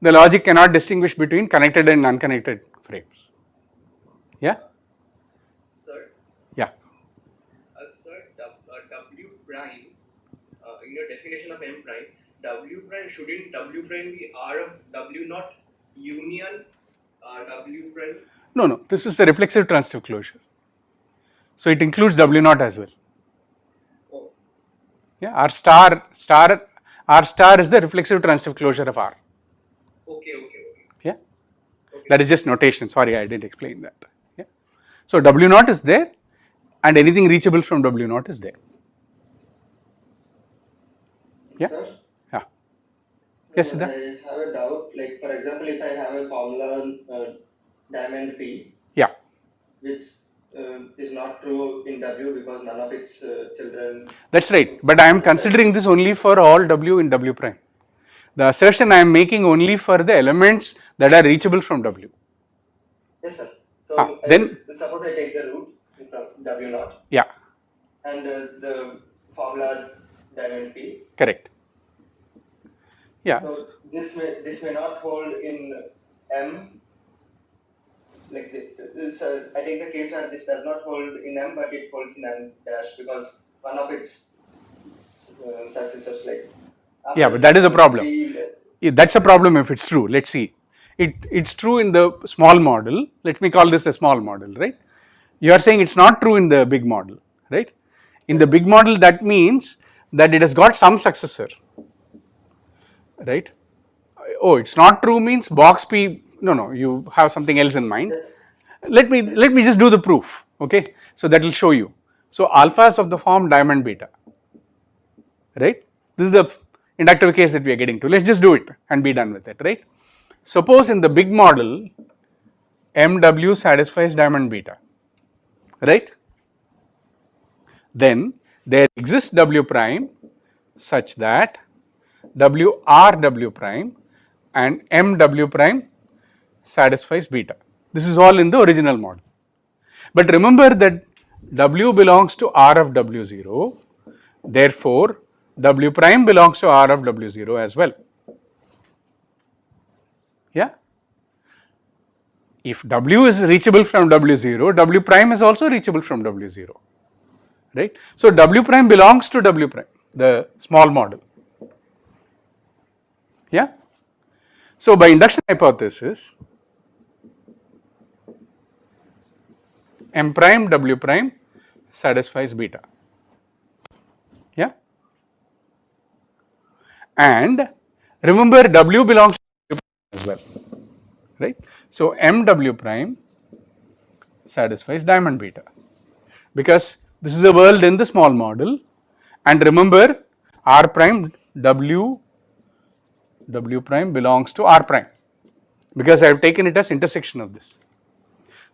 the logic cannot distinguish between connected and unconnected frames. Yeah? Sir, Yeah. sir, W prime, in your definition of M prime, W prime, shouldn't W prime be R of W not union W prime? No, this is the reflexive transitive closure. So it includes W naught as well. Oh, Yeah, R star is the reflexive transitive closure of R. okay. Yeah, Okay. that is just notation. Sorry, I didn't explain that. Yeah, so W naught is there, and anything reachable from W naught is there. Yeah, Sir? yeah. Yes, Siddharth? I have a doubt. Like, for example, if I have a formula diamond P, Yeah, which is not true in W because none of its children. that's right. But I am considering this only for all W in W prime. The assertion I am making only for the elements that are reachable from W. Yes, sir. So then- suppose I take the root from W naught Yeah, and the formula diamond P. correct. Yeah, So this may not hold in M. Like I take the case where this does not hold in M, but it holds in M dash because one of its successors, like. Yeah, but that is a problem. P, That's a problem if it's true. Let's see. It's true in the small model. Let me call this a small model, right? You are saying it's not true in the big model, right? In the big model, that means that it has got some successor, right? Oh, it's not true means box P. No, you have something else in mind. Let me just do the proof, okay? So that will show you. So alpha is of the form diamond beta, right? This is the inductive case that we are getting to. Let's just do it and be done with it, right? Suppose in the big model, MW satisfies diamond beta, right? Then there exists W prime such that WR prime and MW prime satisfies beta. This is all in the original model. But remember that W belongs to R of W0, therefore W prime belongs to R of W0 as well. Yeah. If W is reachable from W0, W prime is also reachable from W0, right. So, W prime belongs to W prime, the small model. Yeah. So, by induction hypothesis, M prime W prime satisfies beta. Yeah. And remember, W belongs to W prime as well, right. So, M W prime satisfies diamond beta, because this is a world in the small model, and remember R prime W prime belongs to R prime, because I have taken it as intersection of this.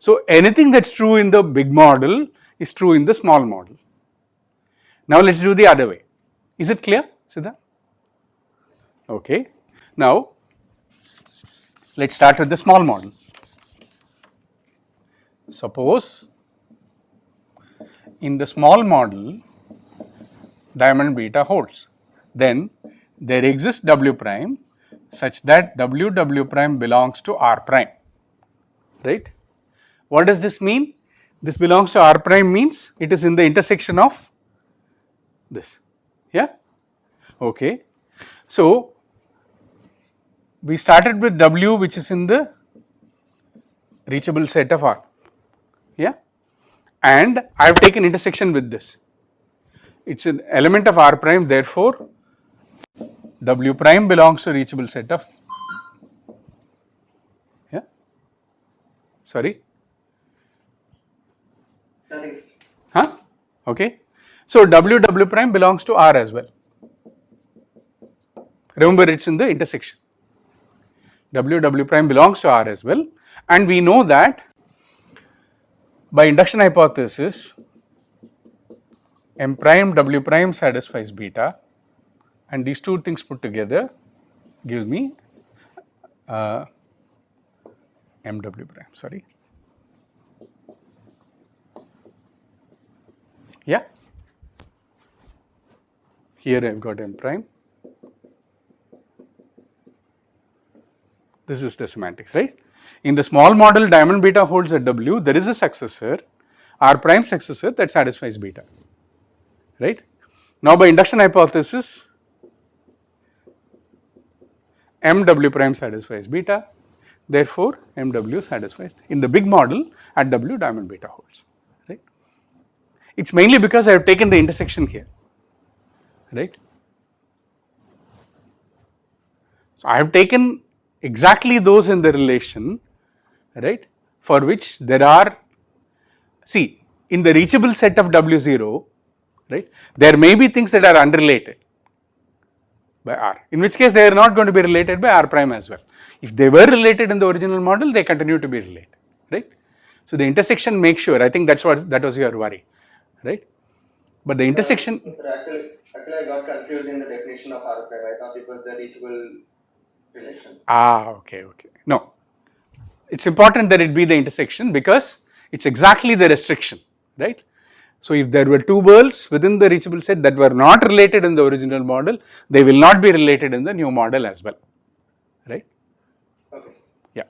So, anything that is true in the big model is true in the small model. Now, let us do the other way. Is it clear, Siddha? Okay. Now, let us start with the small model. Suppose in the small model diamond beta holds, then there exists W prime such that W prime belongs to R prime, right. What does this mean? This belongs to R prime means it is in the intersection of this. Yeah. Okay. So, we started with W which is in the reachable set of R. Yeah. And I have taken intersection with this. It is an element of R prime, therefore W prime belongs to reachable set of, yeah, sorry, Nothing. huh, okay. So, W prime belongs to R as well. Remember, it is in the intersection. W prime belongs to R as well, and we know that by induction hypothesis M prime W prime satisfies beta, and these two things put together gives me MW prime, sorry. Yeah. Here I have got M prime. This is the semantics, right. In the small model diamond beta holds at W, there is a successor, R prime successor that satisfies beta, right. Now, by induction hypothesis MW prime satisfies beta, therefore MW satisfies in the big model at W diamond beta holds, right. It is mainly because I have taken the intersection here, right. So, I have taken exactly those in the relation, right, for which there are, see, in the reachable set of W0, right, there may be things that are unrelated by R, in which case they are not going to be related by R prime as well. If they were related in the original model, they continue to be related, right. So, the intersection makes sure, I think that was your worry, right, but the intersection. Actually, I got confused in the definition of R prime. I thought it was the reachable relation. Okay. No, it is important that it be the intersection because it is exactly the restriction, right. So, if there were two worlds within the reachable set that were not related in the original model, they will not be related in the new model as well, right. Okay. Yeah.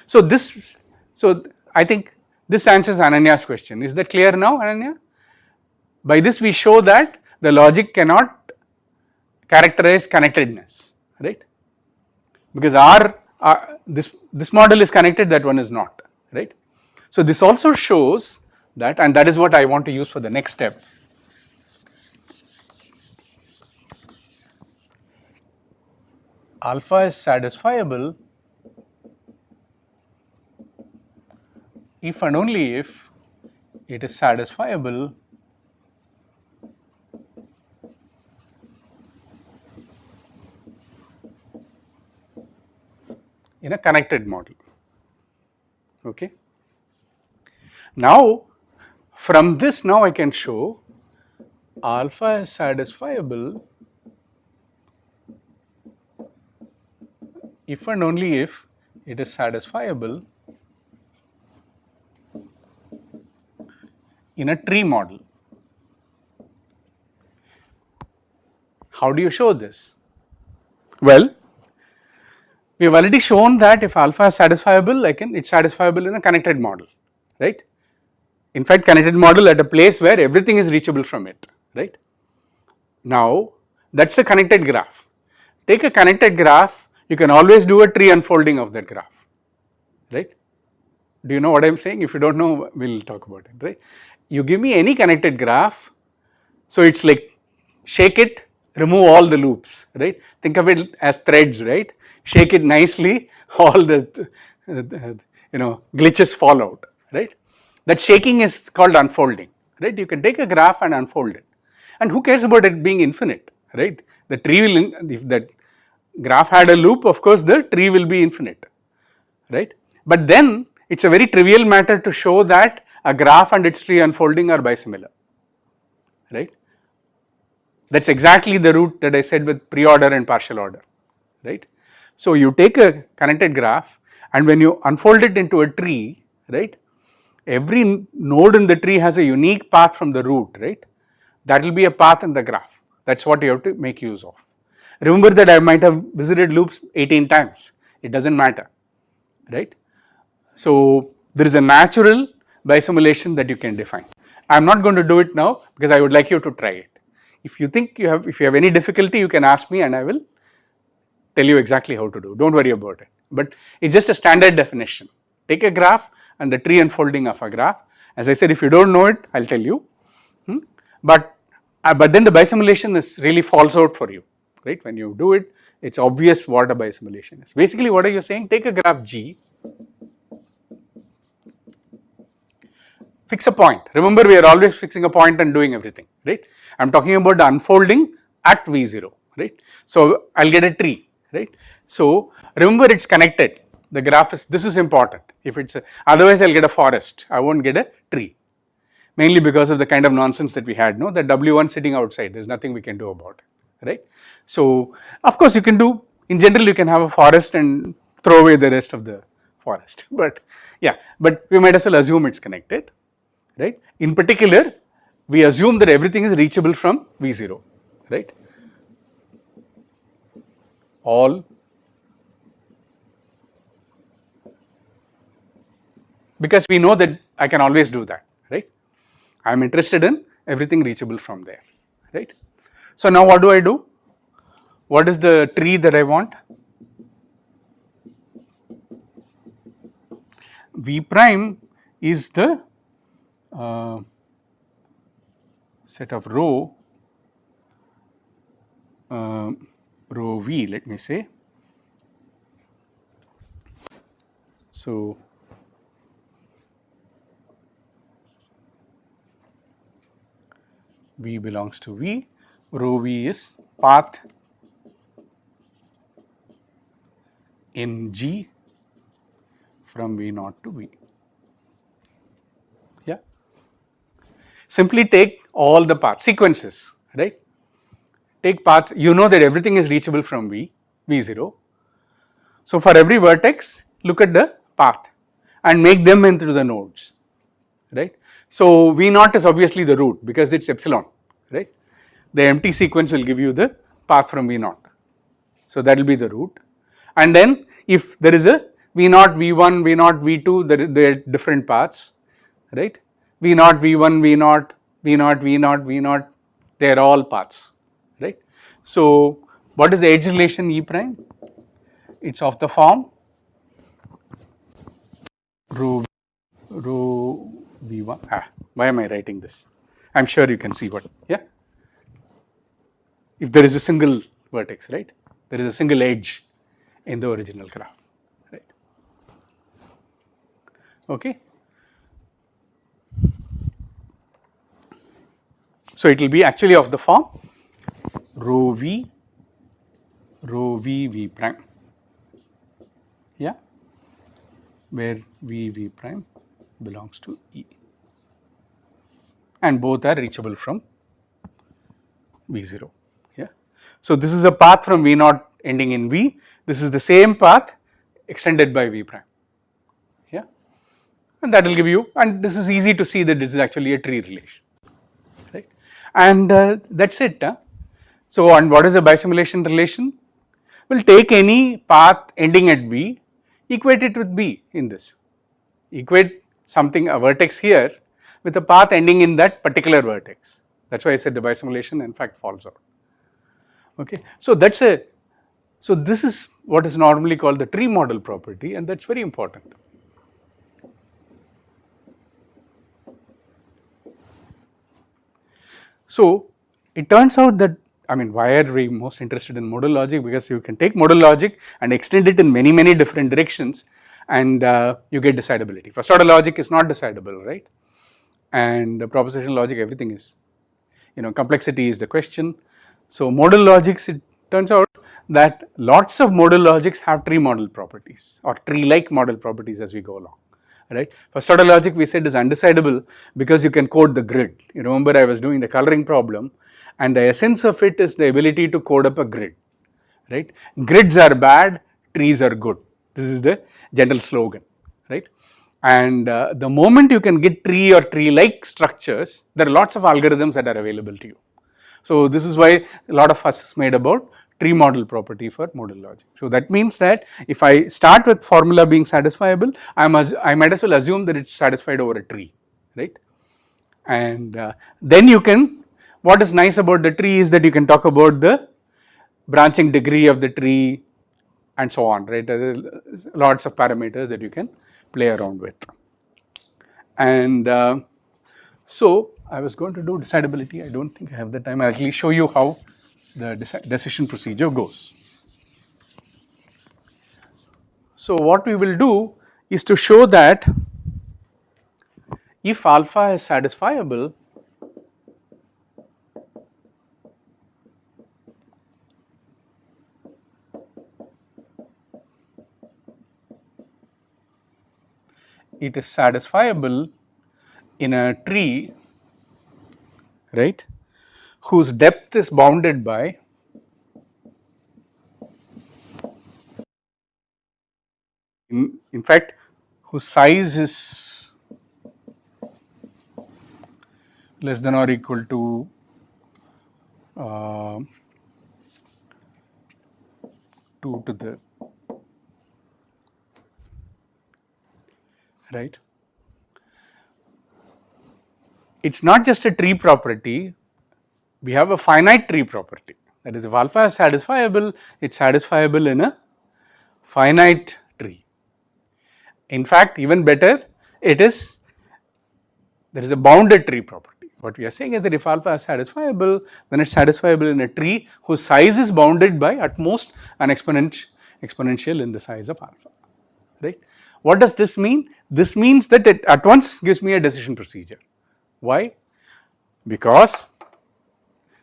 So, I think this answers Ananya's question. Is that clear now, Ananya? By this we show that the logic cannot characterize connectedness, right, because this model is connected, that one is not, right. So, this also shows that, and that is what I want to use for the next step. Alpha is satisfiable if and only if it is satisfiable in a connected model. Okay. Now, from this now I can show alpha is satisfiable if and only if it is satisfiable in a tree model. How do you show this? Well, we have already shown that if alpha is satisfiable, it's satisfiable in a connected model, right? In fact, connected model at a place where everything is reachable from it, right? Now, that's a connected graph. Take a connected graph, you can always do a tree unfolding of that graph, right? Do you know what I am saying? If you don't know, we will talk about it, right? You give me any connected graph, so it's like shake it, remove all the loops, right? Think of it as threads, right? Shake it nicely, all the glitches fall out, right? That shaking is called unfolding, right? You can take a graph and unfold it, and who cares about it being infinite, right? The tree will, if that graph had a loop, of course the tree will be infinite, right? But then it's a very trivial matter to show that a graph and its tree unfolding are bisimilar, right? That's exactly the route that I said with pre-order and partial order, right? So you take a connected graph, and when you unfold it into a tree, right, every node in the tree has a unique path from the root, right? That will be a path in the graph. That's what you have to make use of. Remember that I might have visited loops 18 times, it doesn't matter, right? So there is a natural bisimulation that you can define. I am not going to do it now because I would like you to try it. If you think if you have any difficulty, you can ask me and I will tell you exactly how to do. Don't worry about it. But it's just a standard definition. Take a graph and the tree unfolding of a graph. As I said, if you don't know it, I'll tell you. But then the bisimulation is really falls out for you, right? When you do it, it's obvious what a bisimulation is. Basically, what are you saying? Take a graph G, fix a point. Remember, we are always fixing a point and doing everything, right? I'm talking about the unfolding at V0, right? So I'll get a tree, right? So remember, it's connected. The graph is, this is important. If it's otherwise, I'll get a forest. I won't get a tree. Mainly because of the kind of nonsense that we had, no? The W1 sitting outside, there's nothing we can do about it, right? So of course you can do, in general you can have a forest and throw away the rest of the forest, but yeah, but we might as well assume it's connected, right? In particular, we assume that everything is reachable from V0, right? All, because we know that I can always do that, right? I am interested in everything reachable from there, right? So now what do I do? What is the tree that I want? V prime is the set of row V, let me say. So V belongs to V, rho V is path in G from V0 to V. Yeah. Simply take all the paths, sequences, right? Take paths, you know that everything is reachable from V0. So for every vertex, look at the path and make them into the nodes, right? So V0 is obviously the root because it's epsilon, right? The empty sequence will give you the path from V0. So that will be the root. And then if there is a V0, V1, V0, V2, there are different paths, right? V0, V1, V0, V0, V0, V0, they are all paths, right? So what is the edge relation E prime? It's of the form rho V1. Why am I writing this? I'm sure you can see what, yeah? If there is a single vertex, right? There is a single edge in the original graph, right? Okay. So it will be actually of the form rho V V prime, yeah, where V prime belongs to E, and both are reachable from V0, yeah. So this is a path from V0 ending in V, this is the same path extended by V prime, yeah. and that will give you, and this is easy to see that this is actually a tree relation, right? And that's it. So, and what is a bisimulation relation? We'll take any path ending at B, equate it with B in this. Equate something, a vertex here, with a path ending in that particular vertex. That's why I said the bisimulation in fact falls out. Okay, so that's a, so this is what is normally called the tree model property, and that's very important. So it turns out that, I mean, why are we most interested in modal logic? Because you can take modal logic and extend it in many different directions, and you get decidability. First order logic is not decidable, right? And propositional logic, everything is, complexity is the question. So modal logics, it turns out that lots of modal logics have tree model properties or tree-like model properties as we go along, right? First order logic we said is undecidable because you can code the grid. You remember I was doing the coloring problem, and the essence of it is the ability to code up a grid, right? Grids are bad, trees are good. This is the general slogan, right? And the moment you can get tree or tree-like structures, there are lots of algorithms that are available to you. So this is why a lot of fuss is made about tree model property for modal logic. So that means that if I start with formula being satisfiable, I might as well assume that it's satisfied over a tree, right? And then you can, what is nice about the tree is that you can talk about the branching degree of the tree and so on, right? There are lots of parameters that you can play around with. And so I was going to do decidability. I don't think I have the time. I'll actually show you how the decision procedure goes. So what we will do is to show that if alpha is satisfiable, it is satisfiable in a tree, right, whose depth is bounded by in fact whose size is less than or equal to 2 to the right. It's not just a tree property, we have a finite tree property. That is, if alpha is satisfiable, it's satisfiable in a finite tree. In fact, even better, there is a bounded tree property. What we are saying is that if alpha is satisfiable, then it's satisfiable in a tree whose size is bounded by at most an exponential in the size of alpha, right. What does this mean? This means that it at once gives me a decision procedure. Why? Because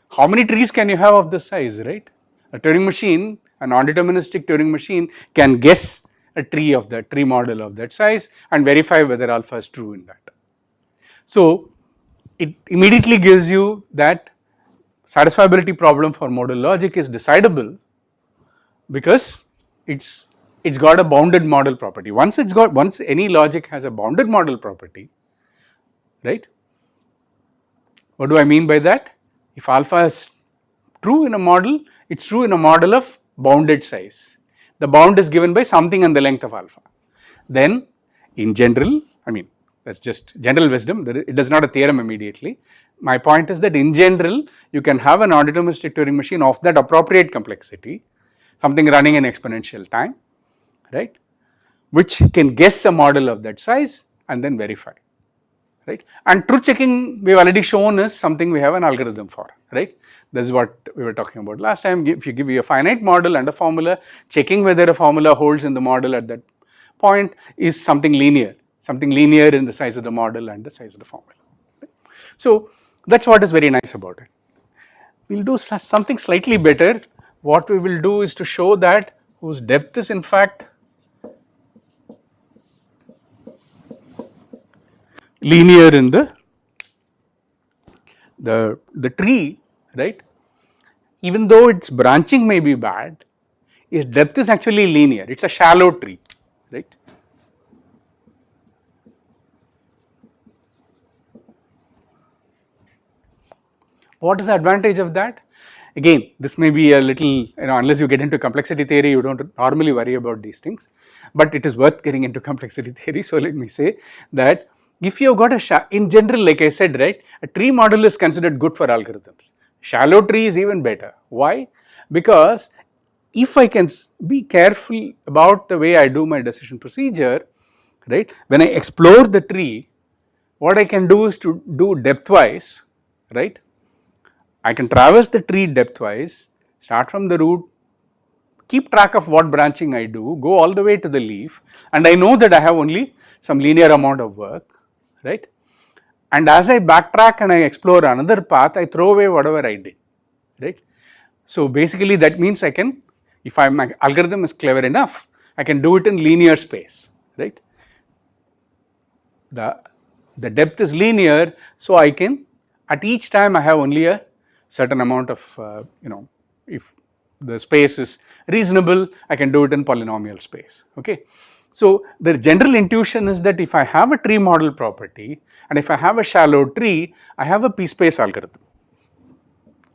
how many trees can you have of this size, right? A Turing machine, a non-deterministic Turing machine can guess a tree of that, tree model of that size and verify whether alpha is true in that. So it immediately gives you that satisfiability problem for modal logic is decidable because it's got a bounded model property. Once any logic has a bounded model property, right? What do I mean by that? If alpha is true in a model, it's true in a model of bounded size. The bound is given by something and the length of alpha. Then in general, I mean that's just general wisdom, it is not a theorem immediately. My point is that in general you can have a non-deterministic Turing machine of that appropriate complexity, something running in exponential time, right, which can guess a model of that size and then verify, right. And truth checking we have already shown is something we have an algorithm for, right. This is what we were talking about last time. If you give you a finite model and a formula, checking whether a formula holds in the model at that point is something linear in the size of the model and the size of the formula. Right? So that's what is very nice about it. We'll do something slightly better. What we will do is to show that whose depth is in fact linear in the tree, right, even though its branching may be bad, its depth is actually linear, it's a shallow tree, right. What is the advantage of that? Again, this may be a little, unless you get into complexity theory, you don't normally worry about these things, but it is worth getting into complexity theory. So let me say that if you have got in general, like I said, right, a tree model is considered good for algorithms. Shallow tree is even better. Why? Because if I can be careful about the way I do my decision procedure, right, when I explore the tree, what I can do is to do depthwise, right. I can traverse the tree depthwise, start from the root, keep track of what branching I do, go all the way to the leaf, and I know that I have only some linear amount of work, right. And as I backtrack and I explore another path, I throw away whatever I did, right. So basically that means I can, if my algorithm is clever enough, I can do it in linear space, right. The depth is linear, so I can, at each time I have only a certain amount of, if the space is reasonable, I can do it in polynomial space, okay. So the general intuition is that if I have a tree model property and if I have a shallow tree, I have a p-space algorithm.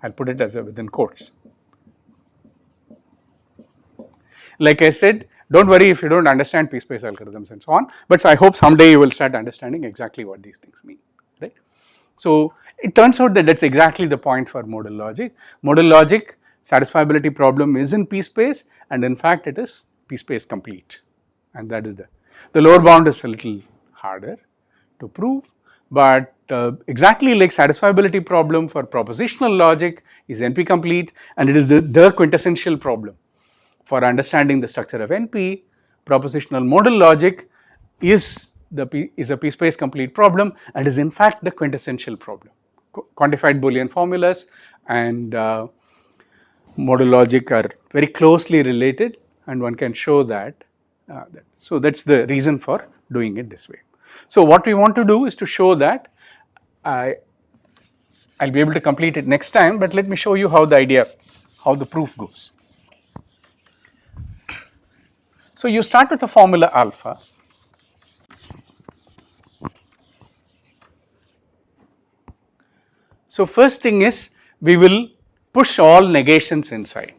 I'll put it as within quotes. Like I said, don't worry if you don't understand p-space algorithms and so on, but I hope someday you will start understanding exactly what these things mean, right. So it turns out that that's exactly the point for modal logic. Modal logic satisfiability problem is in p-space, and in fact it is p-space complete, and that is the lower bound is a little harder to prove, but exactly like satisfiability problem for propositional logic is NP complete, and it is the quintessential problem for understanding the structure of NP. Propositional modal logic is a p-space complete problem and is in fact the quintessential problem. Quantified Boolean formulas and modal logic are very closely related, and one can show that. So that's the reason for doing it this way. So what we want to do is to show that I'll be able to complete it next time, but let me show you how the proof goes. So you start with the formula alpha. So first thing is we will push all negations inside,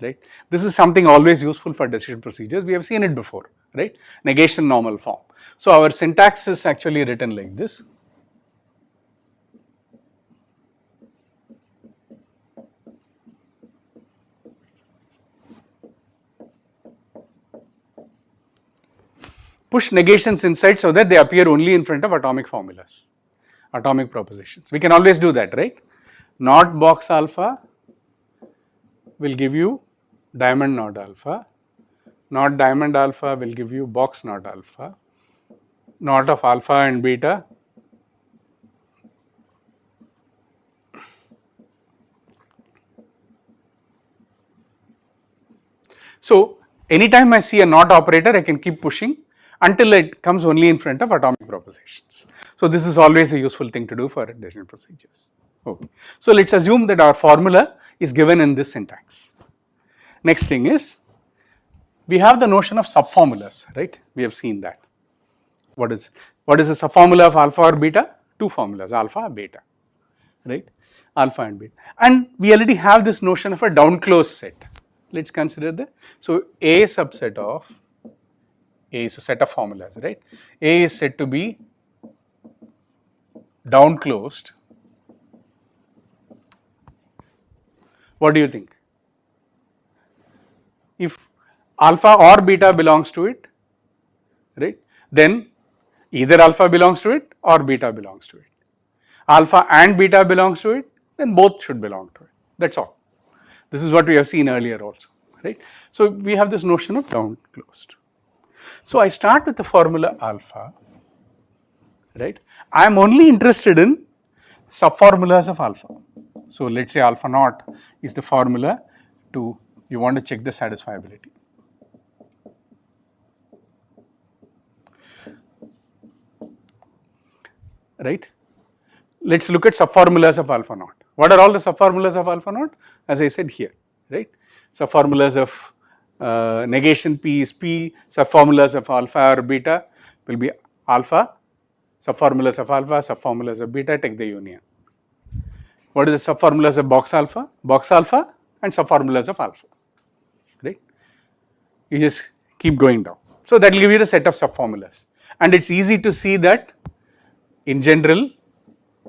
right. This is something always useful for decision procedures. We have seen it before, right. Negation normal form. So our syntax is actually written like this. Push negations inside so that they appear only in front of atomic formulas, atomic propositions. We can always do that, right. Not box alpha will give you diamond not alpha, not diamond alpha will give you box not alpha, not of alpha and beta so anytime I see a not operator, I can keep pushing until it comes only in front of atomic propositions. So this is always a useful thing to do for decision procedures. Okay. So let's assume that our formula is given in this syntax. Next thing is we have the notion of subformulas, right? We have seen that. What is a subformula of alpha or beta? Two formulas, alpha, beta, right? Alpha and beta. And we already have this notion of a downclosed set. Let's consider that. So A subset of A is a set of formulas, right? A is said to be downclosed. What do you think? If alpha or beta belongs to it, right, then either alpha belongs to it or beta belongs to it. Alpha and beta belongs to it, then both should belong to it. That's all. This is what we have seen earlier also, right. So we have this notion of downclosed. So I start with the formula alpha, right. I am only interested in subformulas of alpha. So let's say alpha naught is the formula you want to check the satisfiability. Right. Let's look at subformulas of alpha naught. What are all the subformulas of alpha naught? As I said here, right. Subformulas of negation P is P, subformulas of alpha or beta will be alpha, subformulas of alpha, subformulas of beta, take the union. What is the subformulas of box alpha? Box alpha and subformulas of alpha, right? You just keep going down. So that will give you the set of subformulas, and it's easy to see that in general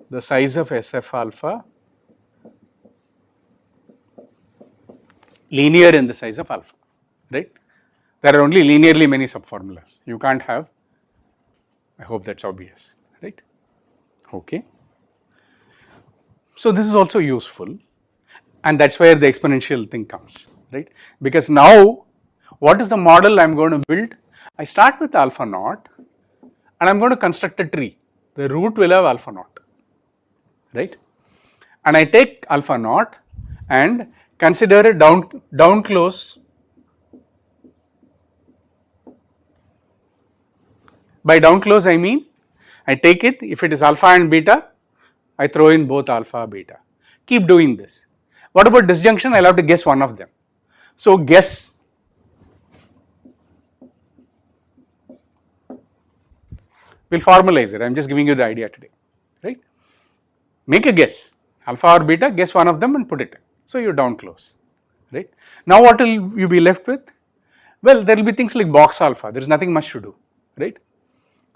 the size of SF alpha linear in the size of alpha, right? There are only linearly many subformulas. You can't have, I hope that's obvious, right? Okay. So this is also useful, and that's where the exponential thing comes, right? Because now what is the model I am going to build? I start with alpha naught and I am going to construct a tree. The root will have alpha naught, right? And I take alpha naught and consider a down close. By down close I mean I take it, if it is alpha and beta, I throw in both alpha beta. Keep doing this. What about disjunction? I will have to guess one of them. So guess. We'll formalize it. I am just giving you the idea today, right? Make a guess, alpha or beta, guess one of them and put it in. So you down close, right? Now what will you be left with? Well, there will be things like box alpha. There is nothing much to do, right?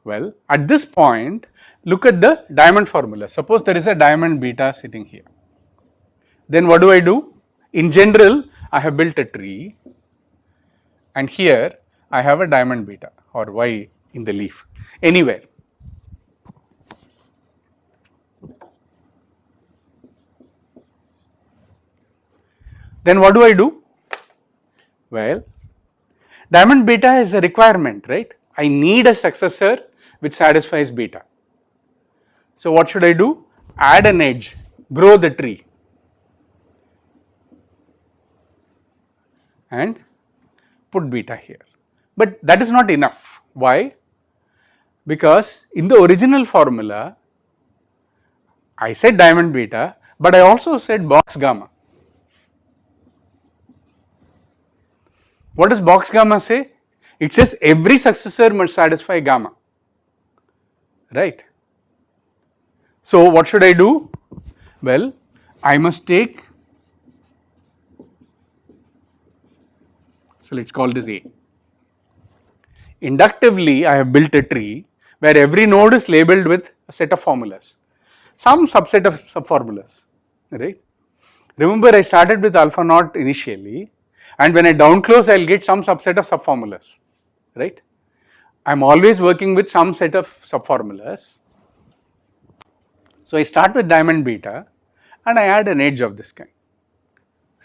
Well, at this point, look at the diamond formula. Suppose there is a diamond beta sitting here. Then what do? In general, I have built a tree, and here I have a diamond beta or Y in the leaf, anywhere. Then what do? Well, diamond beta is a requirement, right? I need a successor which satisfies beta. So what should I do? Add an edge, grow the tree, and put beta here. But that is not enough. Why? Because in the original formula, I said diamond beta, but I also said box gamma. What does box gamma say? It says every successor must satisfy gamma, right? So what should I do? Well, I must take, so let us call this A. Inductively, I have built a tree where every node is labeled with a set of formulas, some subset of subformulas, right? Remember, I started with alpha naught initially, and when I down close, I will get some subset of subformulas, right? I am always working with some set of subformulas. So I start with diamond beta and I add an edge of this kind,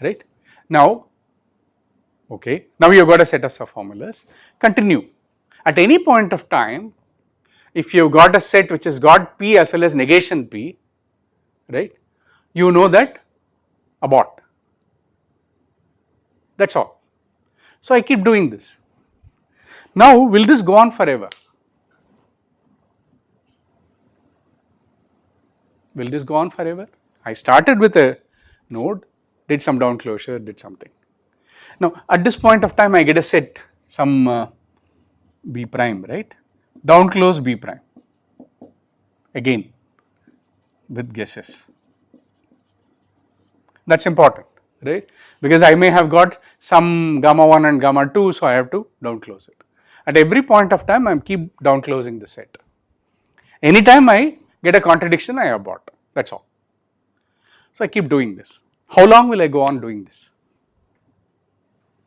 right? Now, okay, now you have got a set of subformulas. Continue. At any point of time, if you have got a set which has got P as well as negation P, right, you know that abort. That is all. So I keep doing this. Now will this go on forever? Will this go on forever? I started with a node, did some down closure, did something. Now at this point of time I get a set, some B prime, right? Down close B prime, again with guesses. That is important, right? Because I may have got some gamma 1 and gamma 2, so I have to down close it. At every point of time I keep down closing the set. Anytime I get a contradiction, I abort, that is all. So I keep doing this. How long will I go on doing this?